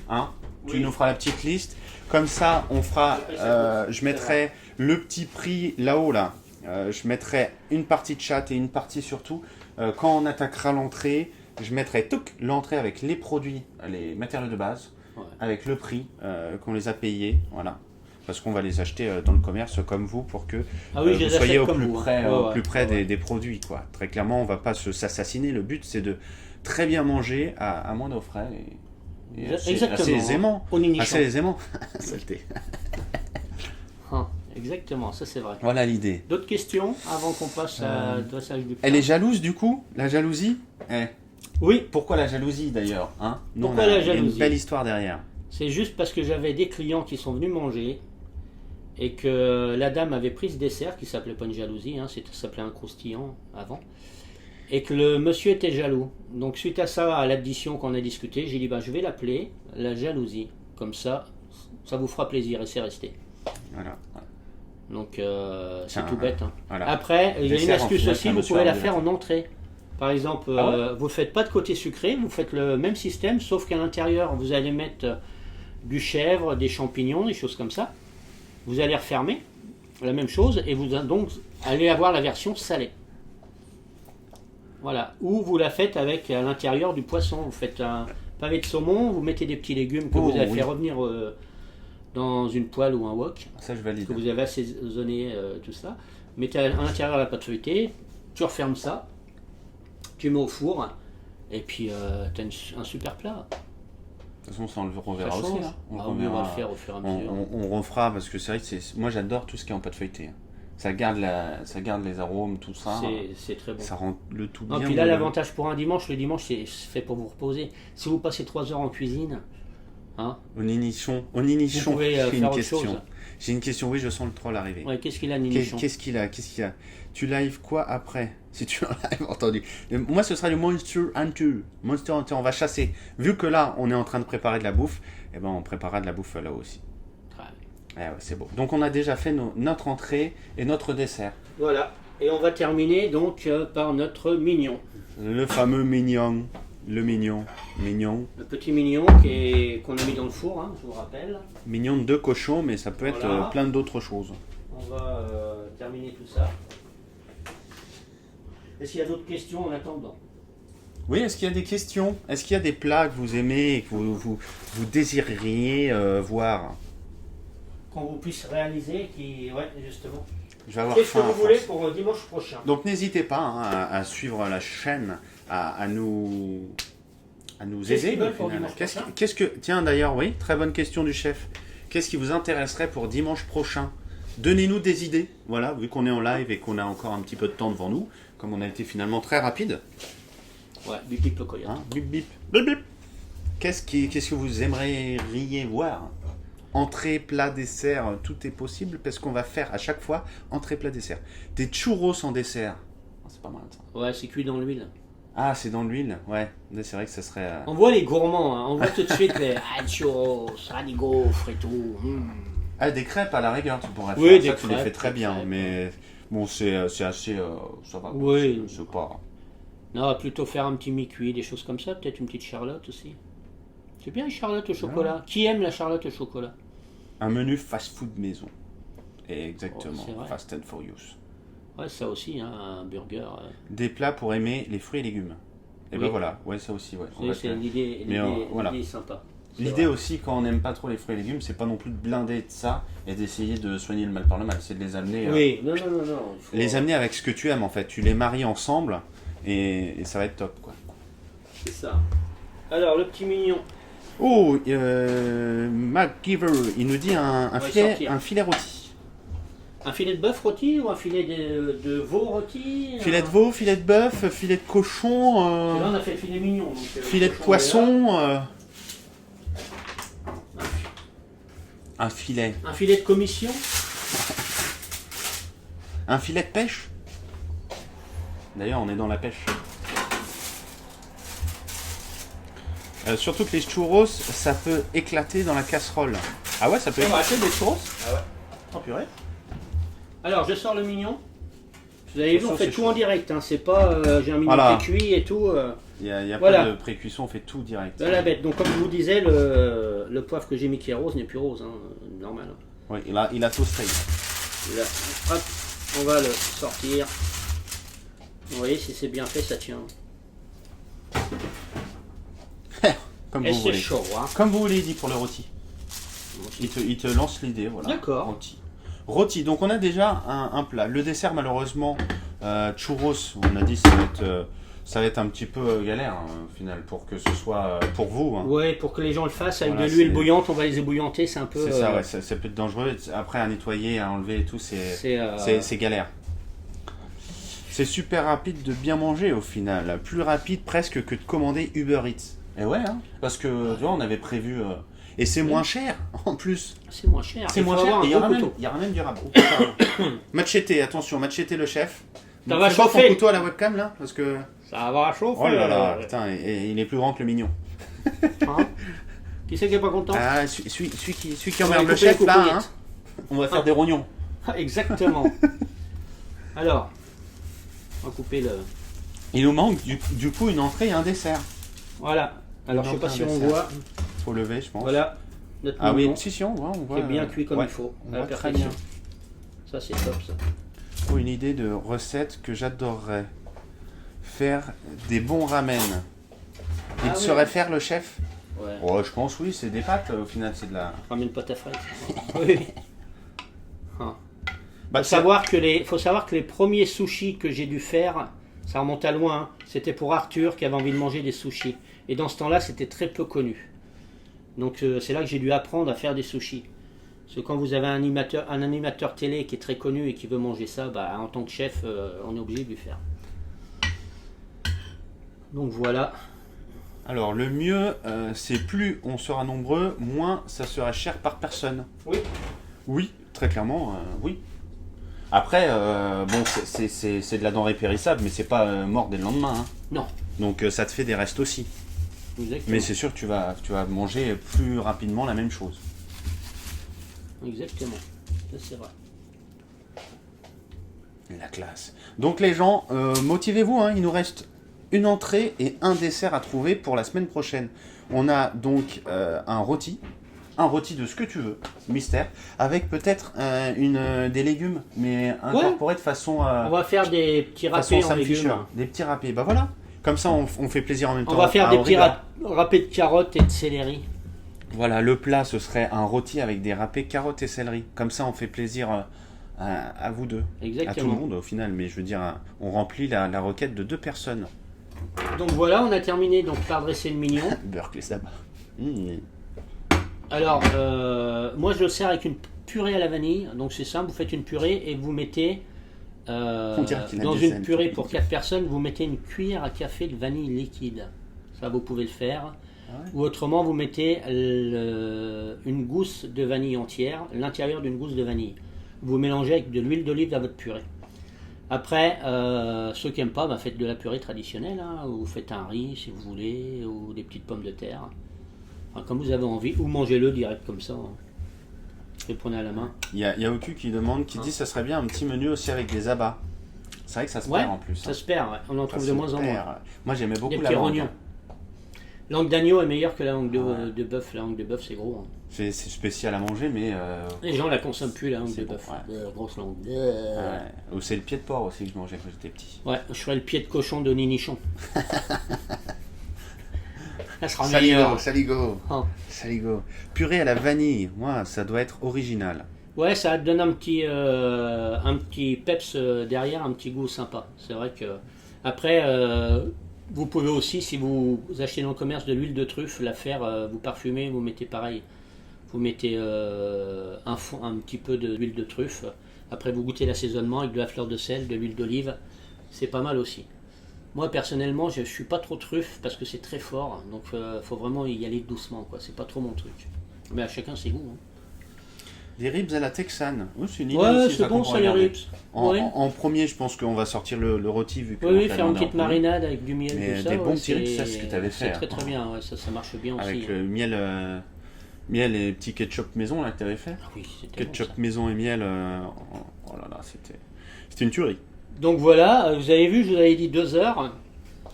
Hein, tu Oui. nous feras la petite liste. Comme ça, on fera. Je mettrai le petit prix là-haut, là. Je mettrai une partie de chat et une partie surtout. Quand on attaquera l'entrée, je mettrai l'entrée avec les produits, les matériaux de base, Ouais. avec le prix qu'on les a payés. Voilà. Parce qu'on va les acheter dans le commerce comme vous pour que Ah oui, je vous les soyez achète au comme plus vous, hein. près, Ouais, au ouais. plus près Ouais, ouais. des produits. Quoi. Très clairement, on ne va pas s'assassiner. Le but, c'est de très bien manger à moindre frais. Et Exactement. assez aisément. Au ninichon. Assez aisément. Saleté. Ah, exactement, ça c'est vrai. Voilà l'idée. D'autres questions avant qu'on passe au dressage du plat? Elle est jalouse du coup, la jalousie. Oui, Pourquoi la jalousie d'ailleurs, hein? Nous, Pourquoi on a- la il y a une jalousie belle histoire derrière. c'est juste parce que j'avais des clients qui sont venus manger et que la dame avait pris ce dessert qui s'appelait pas une jalousie, hein, ça s'appelait un croustillant avant, et que le monsieur était jaloux. Donc suite à ça, à l'addition qu'on a discuté, j'ai dit bah, je vais l'appeler la jalousie. Comme ça vous fera plaisir et c'est resté. Voilà. Donc c'est Tiens, tout bête. Hein. Voilà. Après, il y a une Dessert, en astuce final, aussi, c'est un vous monsieur pouvez la Arnaud. faire en entrée. Par exemple, Ah vous ne faites pas de côté sucré, vous faites le même système, sauf qu'à l'intérieur, vous allez mettre du chèvre, des champignons, des choses comme ça. Vous allez refermer, la même chose, et vous donc allez avoir la version salée. Voilà. Ou vous la faites avec à l'intérieur du poisson. Vous faites un pavé de saumon, vous mettez des petits légumes que Oh, vous avez oui. fait revenir dans une poêle ou un wok, Ça, je valide. que vous avez assaisonné tout ça. Mettez à l'intérieur la pâte feuilletée, tu refermes ça, tu mets au four, et puis tu as un super plat. De toute façon, ça, on le reverra Ça aussi. change. Hein. Ah oui, on reverra. va le faire au fur et à mesure. On refera parce que c'est vrai que moi j'adore tout ce qui est en pâte feuilletée. Ça garde les arômes, tout ça. C'est très bon. Ça rend le tout Non, bien. puis là, moelleux. l'avantage pour un dimanche, le dimanche, c'est fait pour vous reposer. Si vous passez 3 heures en cuisine, hein, Au ninichon, vous pouvez j'ai une faire autre question. chose. J'ai une question, oui, je sens le troll arriver. Ouais, qu'est-ce qu'il a, Ninichon? Qu'est-ce qu'il a Tu live quoi après? Si tu en live, entendu. Moi, ce sera le Monster Hunter. Monster Hunter, on va chasser. Vu que là, on est en train de préparer de la bouffe, eh ben, on préparera de la bouffe là aussi. Ouais. Ouais, c'est beau. Donc, on a déjà fait notre entrée et notre dessert. Voilà. Et on va terminer donc par notre mignon. Le fameux mignon. Le mignon. Le petit mignon qu'on a mis dans le four, hein, je vous rappelle. Mignon de cochon, mais ça peut être Voilà. plein d'autres choses. On va terminer tout ça. Est-ce qu'il y a d'autres questions en attendant? Oui, est-ce qu'il y a des questions? Est-ce qu'il y a des plats que vous aimez et que vous désireriez voir? Qu'on vous puisse réaliser, ouais, justement. Je vais avoir Qu'est-ce que faim. vous à voulez force. pour dimanche prochain? Donc n'hésitez pas hein, à suivre la chaîne, à nous Qu'est-ce aider. qu'ils veulent au pour final. dimanche prochain Qu'est-ce que tiens d'ailleurs oui, très bonne question du chef. Qu'est-ce qui vous intéresserait pour dimanche prochain? Donnez-nous des idées. Voilà, vu qu'on est en live et qu'on a encore un petit peu de temps devant nous, comme on a été finalement très rapide. Ouais, bip bip le coyote. Hein, bip bip. Bip bip. Qu'est-ce que vous aimeriez voir? Entrée, plat, dessert, tout est possible parce qu'on va faire à chaque fois entrée, plat, dessert. Des churros en dessert. Oh, c'est pas mal ça. Ouais, c'est cuit dans l'huile. Ah, c'est dans l'huile. Ouais, mais c'est vrai que ça serait. On voit les gourmands, hein. On voit tout de suite les churros, des gaufres et tout. Ah, des crêpes à la rigueur, tu pourrais Oui, faire. des Ça, tu les crêpes, fais très des bien, crêpes. mais bon, c'est assez. Ça va. Oui. C'est pas. Non, on va plutôt faire un petit mi-cuit, des choses comme ça. Peut-être une petite charlotte aussi. C'est bien une charlotte au chocolat. Qui aime la charlotte au chocolat? Un menu fast-food maison. Exactement. Oh, c'est vrai. Fast and Furious. Ouais, ça aussi, hein, un burger. Des plats pour aimer les fruits et légumes. Et ben Oui. voilà, ouais, ça aussi, ouais. On va C'est faire. l'idée, Mais, voilà. l'idée est sympa. C'est L'idée vrai. aussi, quand on n'aime pas trop les fruits et légumes, c'est pas non plus de blinder de ça et d'essayer de soigner le mal par le mal. C'est de les amener. Oui, non. il faut- Les amener avec ce que tu aimes en fait. Tu les maries ensemble et ça va être top quoi. C'est ça. Alors, le petit mignon. Oh, MacGyver, il nous dit va sortir. un filet rôti. Un filet de bœuf rôti ou un filet de veau rôti? Filet de veau, filet de bœuf, filet de cochon, Et là, on a fait le filet mignon. Donc, filet de cochon, poisson, là. un filet. Un filet de commission. Un filet de pêche. D'ailleurs, on est dans la pêche. Surtout que les churros, ça peut éclater dans la casserole. Ah ouais, ça peut On va éclater. acheter des churros. Ah ouais. Oh purée. Alors, je sors le mignon. Vous avez vu, on Attention, fait c'est tout chaud. en direct. Hein. C'est pas j'ai un mignon Voilà. qui est cuit et tout. Il y a Voilà. pas de pré-cuisson, on fait tout direct. Là, la bête. Donc, comme je vous disais, le poivre que j'ai mis qui est rose n'est plus rose. Hein. Normal. Hein. Oui, il a toasté. Là, hop, on va le sortir. Vous voyez, si c'est bien fait, ça tient. Comme Et vous c'est voulez. chaud. Hein. Comme vous voulez, dit pour le rôti. Il te lance l'idée, voilà. D'accord. Rôti. Rôti, donc on a déjà un plat. Le dessert, malheureusement, churros, on a dit ça va être un petit peu galère, hein, au final, pour que ce soit pour vous. Hein. Ouais, pour que les gens le fassent avec Voilà, de l'huile c'est- bouillante, on va les ébouillanter, c'est un peu. C'est ça, ouais, ça peut être dangereux. Après, à nettoyer, à enlever et tout, c'est galère. C'est super rapide de bien manger au final. Plus rapide presque que de commander Uber Eats. Et ouais, hein, parce que tu vois, on avait prévu. Et c'est moins cher en plus. C'est moins cher. C'est Il moins faut cher. avoir Et un gros couteau. il y aura même du rabat. Machete, attention, Machete le chef. Ça Donc, va fais voir chauffer. ton couteau à la webcam là, parce que. Ça va chauffer. Oh là là, putain, et il est plus grand que le mignon. Hein. Qui c'est qui est pas content? Ah, celui qui On va emmerde le couper les chef là, coupillettes. hein, on va faire des rognons. Ah, exactement. Alors, on va couper le. Il nous manque du coup une entrée et un dessert. Voilà. Alors, je sais pas si on dessert. voit. Faut lever, je pense. Voilà. Notre Ah oui, mignon si, on voit. qui est bien cuit comme ouais, il faut. On à la voit très perfection. bien. Ça, c'est top ça. Oh, une idée de recette que j'adorerais. Faire des bons ramen. Il Ah ouais. saurait faire le chef? Ouais. Oh, je pense oui, c'est des pâtes au final, c'est de la. Ramène pas ta frette. Oui. Bah, Faut savoir que les premiers sushis que j'ai dû faire, ça remonte à loin. Hein. C'était pour Arthur qui avait envie de manger des sushis. Et dans ce temps-là, c'était très peu connu. Donc c'est là que j'ai dû apprendre à faire des sushis. Parce que quand vous avez un animateur télé qui est très connu et qui veut manger ça, bah, en tant que chef, on est obligé de lui faire. Donc voilà. Alors le mieux, c'est plus on sera nombreux, moins ça sera cher par personne. Oui. Oui, très clairement, oui. Après, bon, c'est de la denrée périssable, mais c'est pas mort dès le lendemain. Hein. Non. Donc ça te fait des restes aussi. Exactement. Mais c'est sûr que tu vas manger plus rapidement la même chose. Exactement. Ça, c'est vrai. La classe. Donc les gens, motivez-vous, hein, il nous reste une entrée et un dessert à trouver pour la semaine prochaine. On a donc un rôti de ce que tu veux, mystère, avec peut-être des légumes, mais incorporés de façon... On va faire des petits façon râpés en Sam Fisher. légumes. Des petits râpés, bah voilà. Comme ça, on fait plaisir en même temps. On va faire à des petits Auriga. râpés de carottes et de céleri. Voilà, le plat, ce serait un rôti avec des râpés carottes et céleri. Comme ça, on fait plaisir à vous deux. À tout le Exactement. monde au final, mais je veux dire, on remplit la requête de 2 personnes. Donc voilà, on a terminé donc par dresser le mignon. Beurre les sabats. Mmh. Alors, moi je le sers avec une purée à la vanille. Donc c'est simple, vous faites une purée et vous mettez On dirait qu'il a dans des une ailes, purée tu pour peux 4 personnes, vous mettez une cuillère à café de vanille liquide. Ça, vous pouvez le faire. Ah ouais. Ou autrement, vous mettez une gousse de vanille entière, l'intérieur d'une gousse de vanille. Vous mélangez avec de l'huile d'olive dans votre purée. Après, ceux qui n'aiment pas, bah, faites de la purée traditionnelle, hein, ou faites un riz si vous voulez, ou des petites pommes de terre. Enfin, comme vous avez envie, ou mangez-le direct comme ça. Hein. Et prenez à la main. Il y a Oku qui demande, qui dit ça serait bien un petit menu aussi avec des abats. C'est vrai que ça se Ouais, perd en plus. ça se perd, ouais. On en Ça trouve se de moins en moins. perd. Moi j'aimais beaucoup Des la petits langue. rognons. Langue d'agneau est meilleure que la langue Ouais. de bœuf. La langue de bœuf, c'est gros. Hein. C'est spécial à manger, mais Les gens la consomment plus, la langue C'est de bon, bœuf. ouais. Grosse langue. ouais. Ou c'est le pied de porc aussi que je mangeais quand j'étais petit. Ouais, je ferais le pied de cochon de Ninichon. Ça sera Saligo, meilleur. saligo, Ah. saligo. Purée à la vanille, moi ça doit être original. Ouais, ça donne un petit peps derrière, un petit goût sympa. C'est vrai que après, vous pouvez aussi, si vous achetez dans le commerce de l'huile de truffe, la faire, vous parfumez, vous mettez pareil. Vous mettez un petit peu d'huile de truffe. Après, vous goûtez l'assaisonnement avec de la fleur de sel, de l'huile d'olive. C'est pas mal aussi. Moi, personnellement, je suis pas trop truffe parce que c'est très fort. Donc, faut vraiment y aller doucement, quoi. C'est pas trop mon truc. Mais à chacun ses goûts. Hein. Des ribs à la texane. Oui, c'est une idée Ouais, aussi, c'est qu'on bon, pourrait ça, les regarder. ribs. En, Ouais. en premier, je pense qu'on va sortir le rôti vu que Oui, on oui, t'a faire une demandé en petite premier. marinade avec du miel, Mais tout ça. des bons ouais, petits ribs, ça, c'est ce que t'avais fait, C'est très hein. très bien, ouais, ça marche bien aussi. Avec hein. le miel et petit ketchup maison là que t'avais fait. Ah oui, c'était bon, Ketchup ça. maison et miel. Oh là là, c'était une tuerie. Donc voilà, vous avez vu, je vous avais dit 2h,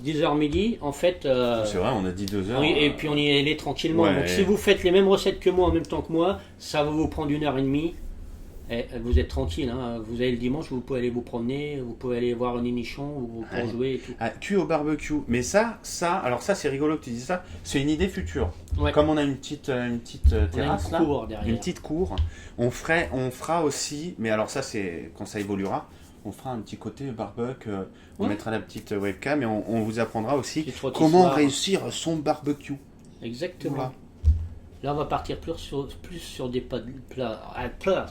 10h midi. En fait, C'est vrai, on a dit 2 heures. oui, et puis on y est allé tranquillement. Ouais. Donc si vous faites les mêmes recettes que moi en même temps que moi, ça va vous prendre 1h30. Et vous êtes tranquille, hein. Vous avez le dimanche, vous pouvez aller vous promener, vous pouvez aller voir un nichon, vous pouvez Ouais. jouer et tout. Ah, cuit au barbecue. Mais alors ça c'est rigolo que tu dises ça. C'est une idée future. Ouais. Comme on a une petite On a terrasse une là, cour derrière. une petite cour, on fera aussi. Mais alors ça c'est quand ça évoluera. On fera un petit côté barbecue. On Ouais. mettra la petite webcam et on vous apprendra aussi Petite rôtissoire. comment réussir son barbecue. Exactement. Voilà. Là, on va partir plus sur des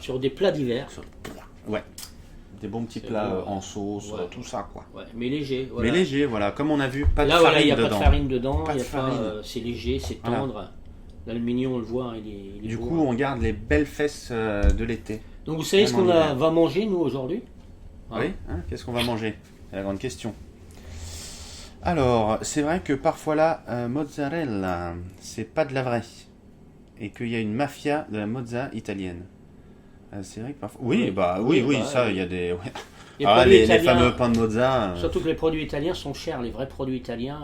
sur des plats divers. Ouais. Des bons petits C'est plats bon, ouais. en sauce, Ouais. tout ça quoi. Ouais, mais léger. Voilà. Mais léger, voilà. Comme on a vu, pas de Là, voilà, il farine n'y a pas dedans. de farine dedans. Pas il y de a pas, farine. c'est léger, c'est Voilà. tendre. Là, le mignon, on le voit, il est Du beau, coup, hein. on garde les belles fesses de l'été. Donc, vous savez ce même qu'on en hiver. va manger, nous, aujourd'hui? Hein. Oui, hein, qu'est-ce qu'on va manger? C'est la grande question. Alors, c'est vrai que parfois là, mozzarella, c'est pas de la vraie. Et qu'il y a une mafia de la mozza italienne. C'est vrai que parfois. Oui, Oui. bah Oui, oui, bah, ça, oui. il y a des. Ouais. Les Ah, produits les italiens, fameux pains de mozza. surtout que les produits italiens sont chers. Les vrais produits italiens,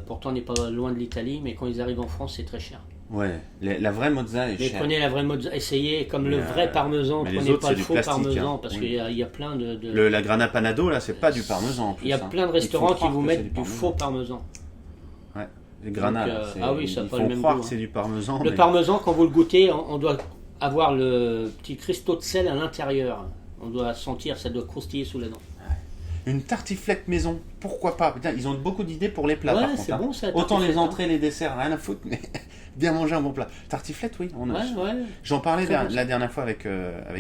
pourtant, on n'est pas loin de l'Italie, mais quand ils arrivent en France, c'est très cher. Ouais, la vraie mozza est Mais chère. prenez la vraie mozza, essayez comme Mais, le vrai parmesan, mais les prenez autres, pas c'est le du faux plastique, parmesan, hein. parce Oui. qu'il y a plein de... La grana panado, là, c'est pas du parmesan en plus. Il y a hein. plein de Ils restaurants font qui croire vous que mettent c'est du parmesan. faux parmesan. Les granas, Donc, là, ah oui, ça a ils pas le font même croire goût, que hein. c'est du parmesan. Le mais- parmesan, quand vous le goûtez, on doit avoir le petit cristaux de sel à l'intérieur. On doit sentir, ça doit croustiller sous la dent. Une tartiflette maison, pourquoi pas? Putain, ils ont beaucoup d'idées pour les plats, Ouais, par contre. c'est hein. bon, ça, Autant tartiflette, les hein. entrées, les desserts, rien à foutre, mais bien manger un bon plat. Tartiflette, oui. Ouais. J'en parlais Très bon, ça. la dernière fois avec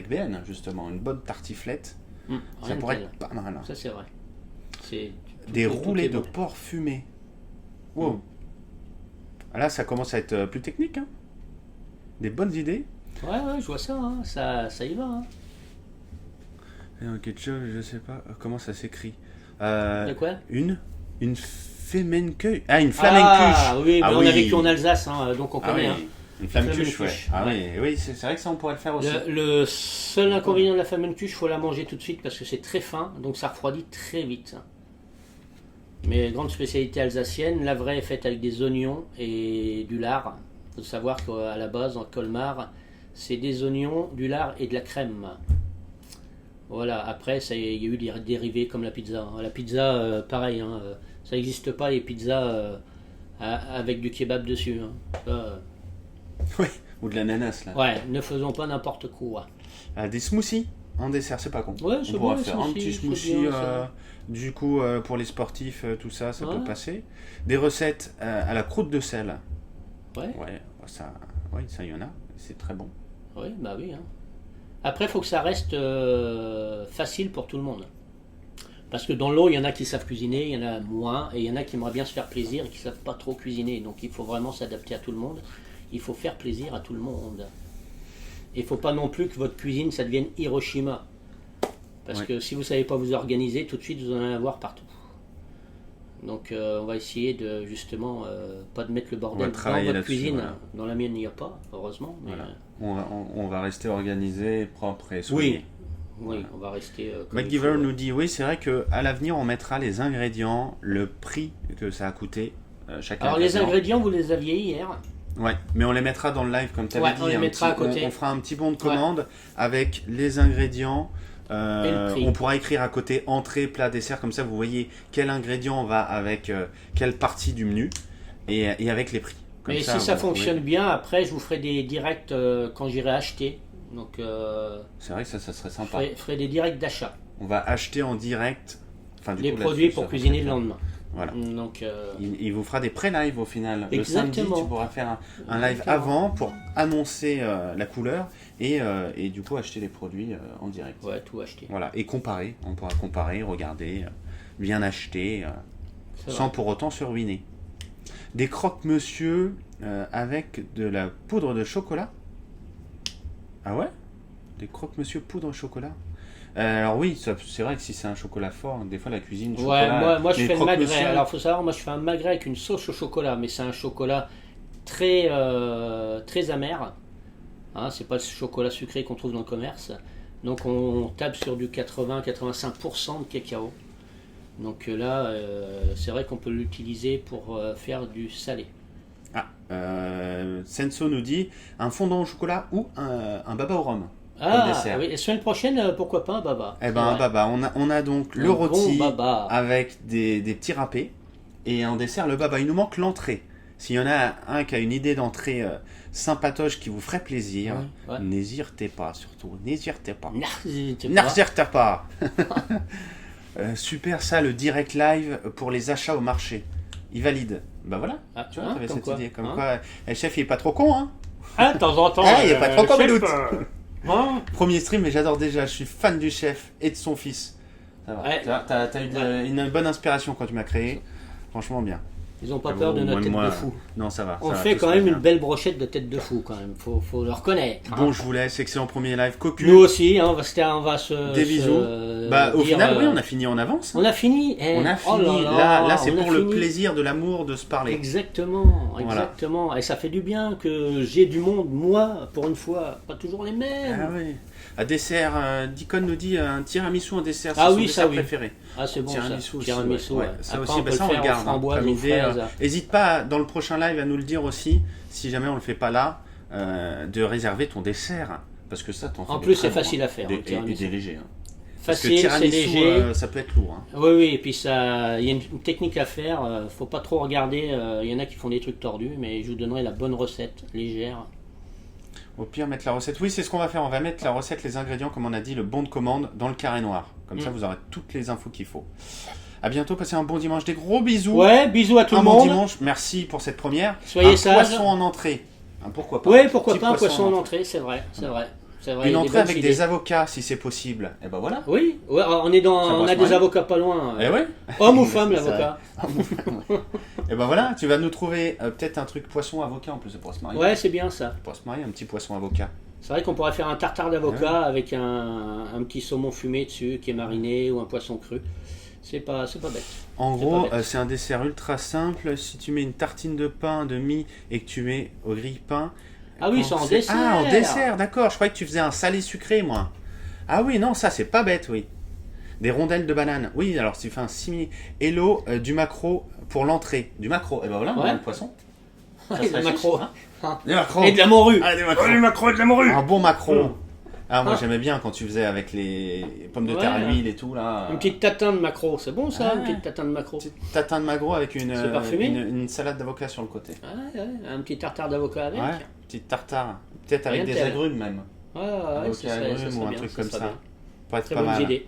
BN, justement. Une bonne tartiflette, ça Rien de pourrait tel. être pas mal. hein. Ça, c'est vrai. C'est Des tout est roulés de bon. porc fumé. Wow. Là, ça commence à être plus technique. Hein. Des bonnes idées. Ouais, je vois ça, hein. Ça y va. Hein. Et un ketchup, je sais pas comment ça s'écrit. De quoi? Une Femmencueil. Ah, une flamencuche. Ah oui, mais on oui. a vécu en Alsace, hein, donc on Ah connaît. oui, hein. une flamencuche, Flamencuche, ouais. Ah ouais. oui, c'est vrai que ça on pourrait le faire aussi. Le seul inconvénient de la flamencuche, il faut la manger tout de suite parce que c'est très fin, donc ça refroidit très vite. Mais grande spécialité alsacienne, la vraie est faite avec des oignons et du lard. Il faut savoir qu'à la base, en Colmar, c'est des oignons, du lard et de la crème. Voilà, après, il y a eu des dérivés comme la pizza. hein. La pizza, pareil, hein, ça n'existe pas les pizzas avec du kebab dessus. hein. Ça, Oui, ou de l'ananas là. ouais, ne faisons pas n'importe quoi. Des smoothies. en dessert, c'est pas con. Ouais, On c'est pourra bon, faire ça un aussi, petit c'est smoothie, bien, ça. du coup, pour les sportifs, tout ça, ça Ouais. peut passer. Des recettes à la croûte de sel. Ouais, Ouais, ça y en a, c'est très bon. ouais, bah oui. Hein. Après, il faut que ça reste facile pour tout le monde. Parce que dans l'eau, il y en a qui savent cuisiner, il y en a moins, et il y en a qui aimeraient bien se faire plaisir et qui ne savent pas trop cuisiner. Donc il faut vraiment s'adapter à tout le monde. Il faut faire plaisir à tout le monde. Et il ne faut pas non plus que votre cuisine, ça devienne Hiroshima. Parce Ouais. que si vous ne savez pas vous organiser, tout de suite, vous en allez avoir partout. Donc on va essayer de, justement, pas de mettre le On va bordel dans travailler votre là-dessus, cuisine. voilà. Dans la mienne, il n'y a pas, heureusement. Mais, Voilà. On va rester organisé, propre et soigné. oui, on va rester... comme il MacGyver faut. nous dit, oui, c'est vrai qu'à l'avenir, on mettra les ingrédients, le prix que ça a coûté, chaque Alors les ingrédient. ingrédients, vous les aviez hier. Ouais, mais on les mettra dans le live comme tu avais Ouais, dit. on les mettra à côté. On fera un petit bon de commande avec les ingrédients. Et le prix. On pourra écrire à côté entrée, plat, dessert, comme ça vous voyez quel ingrédient va avec quelle partie du menu et avec les prix. Comme Mais ça, si ça vous fonctionne pouvez- bien, après je vous ferai des directs quand j'irai acheter. Donc C'est vrai que ça serait je sympa. ferai des directs d'achat. On va acheter en direct enfin, du Les coup, produits là-dessus, pour ça cuisiner va le être- lendemain. Voilà. Donc Il vous fera des pré-live au final. Le samedi, Exactement. tu pourras faire un live Exactement. avant pour annoncer la couleur et du coup acheter les produits en direct. ouais, tout acheter. Voilà, et comparer. On pourra comparer, regarder, bien acheter, C'est sans vrai. pour autant se ruiner. Des croque-monsieur avec de la poudre de chocolat. Ah ouais? Des croque-monsieur poudre au chocolat. Alors oui, c'est vrai que si c'est un chocolat fort, des fois la cuisine Ouais, chocolat. moi je mais fais le magret. croque-monsieur- Alors faut savoir, moi je fais un magret avec une sauce au chocolat, mais c'est un chocolat très très amer. Hein, c'est pas le chocolat sucré qu'on trouve dans le commerce. Donc on tape sur du 80-85% de cacao. Donc là, c'est vrai qu'on peut l'utiliser pour faire du salé. Ah, Senso nous dit un fondant au chocolat ou un baba au rhum. Ah dessert. oui, et semaine prochaine, pourquoi pas un baba. Eh C'est ben un vrai. baba, on a donc le Un rôti bon baba. avec des petits râpés et en dessert le baba. Il nous manque l'entrée. S'il y en a un qui a une idée d'entrée sympatoche qui vous ferait plaisir, Ouais, ouais. n'hésitez pas surtout, n'hésitez pas. N'hésitez pas. N'hésitez pas. Super ça, le direct live pour les achats au marché. Il valide. Bah voilà, Ah, tu vois, hein, t'avais comme cette quoi, idée. Comme hein. quoi, le chef il est pas trop con, hein. Ah, de temps en temps. Ah, il y a pas trop comme chef, doute. hein. Premier stream, mais j'adore déjà, je suis fan du chef et de son fils. Ça va. Ouais. T'as eu une bonne inspiration quand tu m'as créé. Franchement bien. Ils ont pas Ah peur bon, de notre tête moi, de fou. Non, ça va. On ça va, fait tout quand se même passe une bien. belle brochette de tête de fou quand même. Faut le reconnaître. hein. Bon, je vous laisse. Excellent premier live. Cocu. Nous aussi, hein, on va se. Des bisous. Bah, au dire, final, oui, on a fini en avance. On a fini. On a Oh fini. là Là, c'est on a pour le fini. plaisir de l'amour de se parler. Exactement, Voilà. exactement. Et ça fait du bien que j'ai du monde, moi, pour une fois, pas toujours les mêmes. Ah oui. Un dessert, Dicon nous dit un tiramisu en dessert. Ah c'est son oui, dessert ça, oui. préféré. Ah, c'est bon Tiramisu ça. aussi, Tiramisu, ouais. ouais. Ouais, ça Après, aussi, on peut bah, ça le on faire le garde. aux framboises, comme aux idée, fraises. Hésite pas dans le prochain live à nous le dire aussi, si jamais on le fait pas là, de réserver ton dessert. Parce que ça, t'en fais En des plus, très c'est bons, facile hein. à faire, Des- le et tiramisu. des légers. Hein. Parce que Facile, c'est tiramisu, léger. ça peut être lourd. Hein. Oui, oui, et puis ça, il y a une technique à faire. Faut pas trop regarder. Il y en a qui font des trucs tordus, mais je vous donnerai la bonne recette, légère. Au pire, mettre la recette. Oui, c'est ce qu'on va faire. On va mettre la recette, les ingrédients, comme on a dit, le bon de commande dans le carré noir. Comme ça, vous aurez toutes les infos qu'il faut. À bientôt, passez un bon dimanche. Des gros bisous. Ouais, bisous à tout un le bon monde. dimanche. Merci pour cette première. Soyez un sages. poisson en entrée. Pourquoi pas. Oui, pourquoi Petit pas un poisson en entrée, c'est vrai, c'est vrai. C'est vrai, il Une y a entrée bonnes avec idées. des avocats, si c'est possible. Et ben voilà. Oui, ouais, on est dans, Ça on passe a des mal. avocats pas loin. Eh ouais. Homme ou femme, C'est l'avocat. Et ben voilà, tu vas nous trouver peut-être un truc poisson avocat en plus, pour se marier. Ouais, c'est bien ça. Pour se marier, un petit poisson avocat. C'est vrai qu'on pourrait faire un tartare d'avocat avec un petit saumon fumé dessus qui est mariné ou un poisson cru. C'est pas bête. En C'est gros, pas bête. c'est un dessert ultra simple. Si tu mets une tartine de pain de mie et que tu mets au grille-pain. Ah oui, c'est en dessert. Ah, en dessert, d'accord. Je croyais que tu faisais un salé sucré, moi. Ah oui, non, ça c'est pas bête, oui. Des rondelles de banane. Oui, alors si tu fais un simili. Hello, du maquereau pour l'entrée. Du maquereau. Et ben voilà, on Ouais. a le poisson. Ça Et de serait la chiche, maquereau. hein. Des maquereaux. Et de la morue. Ah, des maquereaux. Oh, les macros et de la morue. Un bon maquereau. Ah, moi Ah. j'aimais bien quand tu faisais avec les pommes de terre à Ouais. l'huile et tout là. Une petite tatin de maquereau, c'est bon ça, Ah. une petite tatin de maquereau. Petit tatin de magro avec C'est parfumé. une salade d'avocat sur le côté. Ouais, un petit tartare d'avocat avec. Ouais, petite tartare. Peut-être avec Rien de des tel. agrumes même. Ouais, Avocat ça serait agrumes ou un bien, truc ça comme serait ça. bien. pourrait être Très pas bonnes mal. idées.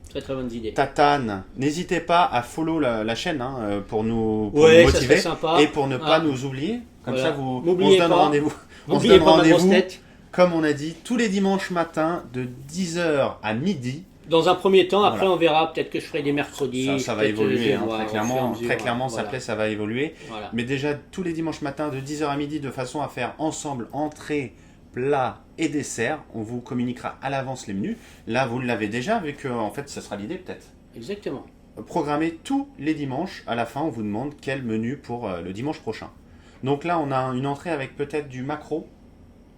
Très très bonnes idées. Tatane, n'hésitez pas à follow la chaîne hein, pour nous Ouais, ça motiver serait sympa. et pour ne pas Ah. nous oublier. Comme Voilà. ça, on N'oubliez se donne pas. rendez-vous. On se N'oubliez donne pas ma grosse rendez-vous, tête. comme on a dit, tous les dimanches matins de 10h à midi. Dans un premier temps, après Voilà. on verra, peut-être que je ferai des mercredis. Ça va peut-être, je évoluer, vais hein, voir très au fur et à clairement. mesure, Très clairement, voilà. ça plaît, ça va évoluer. Voilà. Mais déjà, tous les dimanches matins de 10h à midi, de façon à faire ensemble entrée, plat et dessert. On vous communiquera à l'avance les menus. Là, vous l'avez déjà, vu que en fait, ça sera l'idée peut-être. Exactement. Programmez tous les dimanches. À la fin, on vous demande quel menu pour le dimanche prochain. Donc là, on a une entrée avec peut-être du maquereau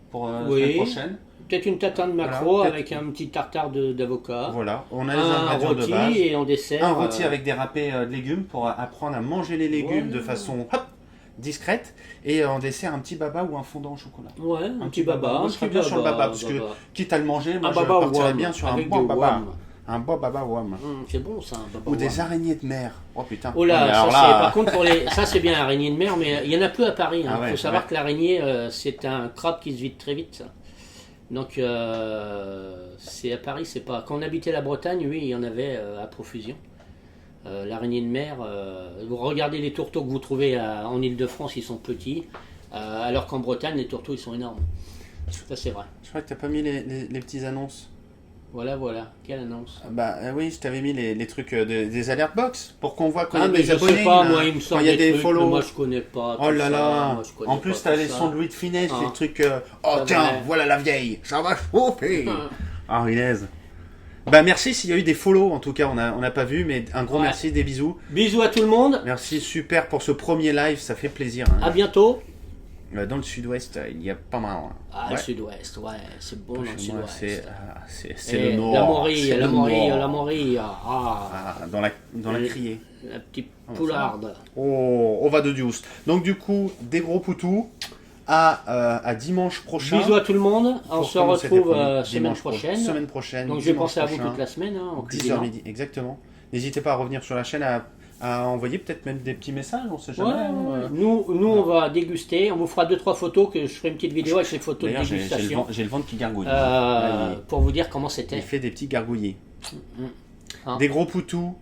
pour la Oui. semaine prochaine. Peut-être une tatin de maquereau Voilà, avec un petit tartare d'avocat. Voilà, on a les Un ingrédients de rôti base. et en dessert. Un rôti avec des râpés de légumes pour apprendre à manger les légumes de façon discrète. Et en dessert, un petit baba ou un fondant au chocolat. Ouais, un petit baba. baba. Moi, je serais bien sur le baba, parce que quitte à le manger, moi un je baba partirais wam, bien sur un avec bon du baba. wam. Un bon baba wam. C'est bon ça, un baba Ou des wam. araignées de mer. Oh putain. Oh là, Mais ça, alors c'est- là, par contre, ça c'est bien araignée de mer, mais il y en a plus à Paris. Il Ah ouais, faut savoir ouais. que l'araignée, c'est un crabe qui se vide très vite. Ça. Donc, c'est à Paris, c'est pas. Quand on habitait la Bretagne, oui, il y en avait à profusion. L'araignée de mer, vous regardez les tourteaux que vous trouvez en Île-de-France, ils sont petits, alors qu'en Bretagne, les tourteaux, ils sont énormes. Ça, c'est vrai. je crois que t'as pas mis les petites annonces. Voilà, voilà. Quelle annonce. Bah oui, je t'avais mis les trucs des alert box pour qu'on voit quand il y Ah, a mais des je abonnés. sais pas, là, moi, il me quand semble il y a des trucs, follow. mais moi, je connais pas. Oh tout là ça, là. moi, je connais En pas plus, tout t'as les ça. sons de Louis de Funès, Ah. les trucs. Oh Ça tiens, va. voilà la vieille, ça va chauffer. Ah. Ah, Rilaise. Bah merci s'il y a eu des follow, en tout cas, on n'a pas vu, mais un gros Ouais. merci, des bisous. Bisous à tout le monde. Merci, super pour ce premier live, ça fait plaisir. À Hein. bientôt. Dans le sud-ouest, il y a pas mal. Hein. Ah, Ouais. le sud-ouest, ouais, c'est bon dans le Chez moi, sud-ouest. c'est Eh, le nord. La morille, c'est la le morille, nord. la morille. Ah, Ah, dans la criée. la petite Ah, bon, poularde. Oh, on va de Dios. Donc du coup, des gros poutous à dimanche prochain. Bisous à tout le monde. On Pour se commencer retrouve le premier semaine dimanche prochaine. Semaine prochaine. Donc je vais dimanche penser à vous prochain, toute la semaine. Hein, en 10h cuisinant. midi, exactement. N'hésitez pas à revenir sur la chaîne, à envoyer peut-être même des petits messages, on sait Ouais, jamais. ouais, hein, ouais. Nous on va déguster. On vous fera 2-3 photos que je ferai une petite vidéo avec les photos de D'ailleurs, j'ai dégustation le ventre qui gargouille. Là, pour vous dire comment il c'était. fait des petits gargouillis. Hein. Des gros poutous.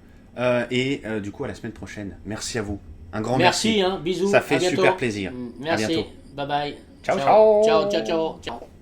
Et du coup, à la semaine prochaine. Merci à vous. Un grand Merci, merci. hein, bisous. Ça fait à bientôt. super plaisir. Merci. À bientôt. Bye bye. Ciao, ciao. Ciao, ciao, ciao. Ciao.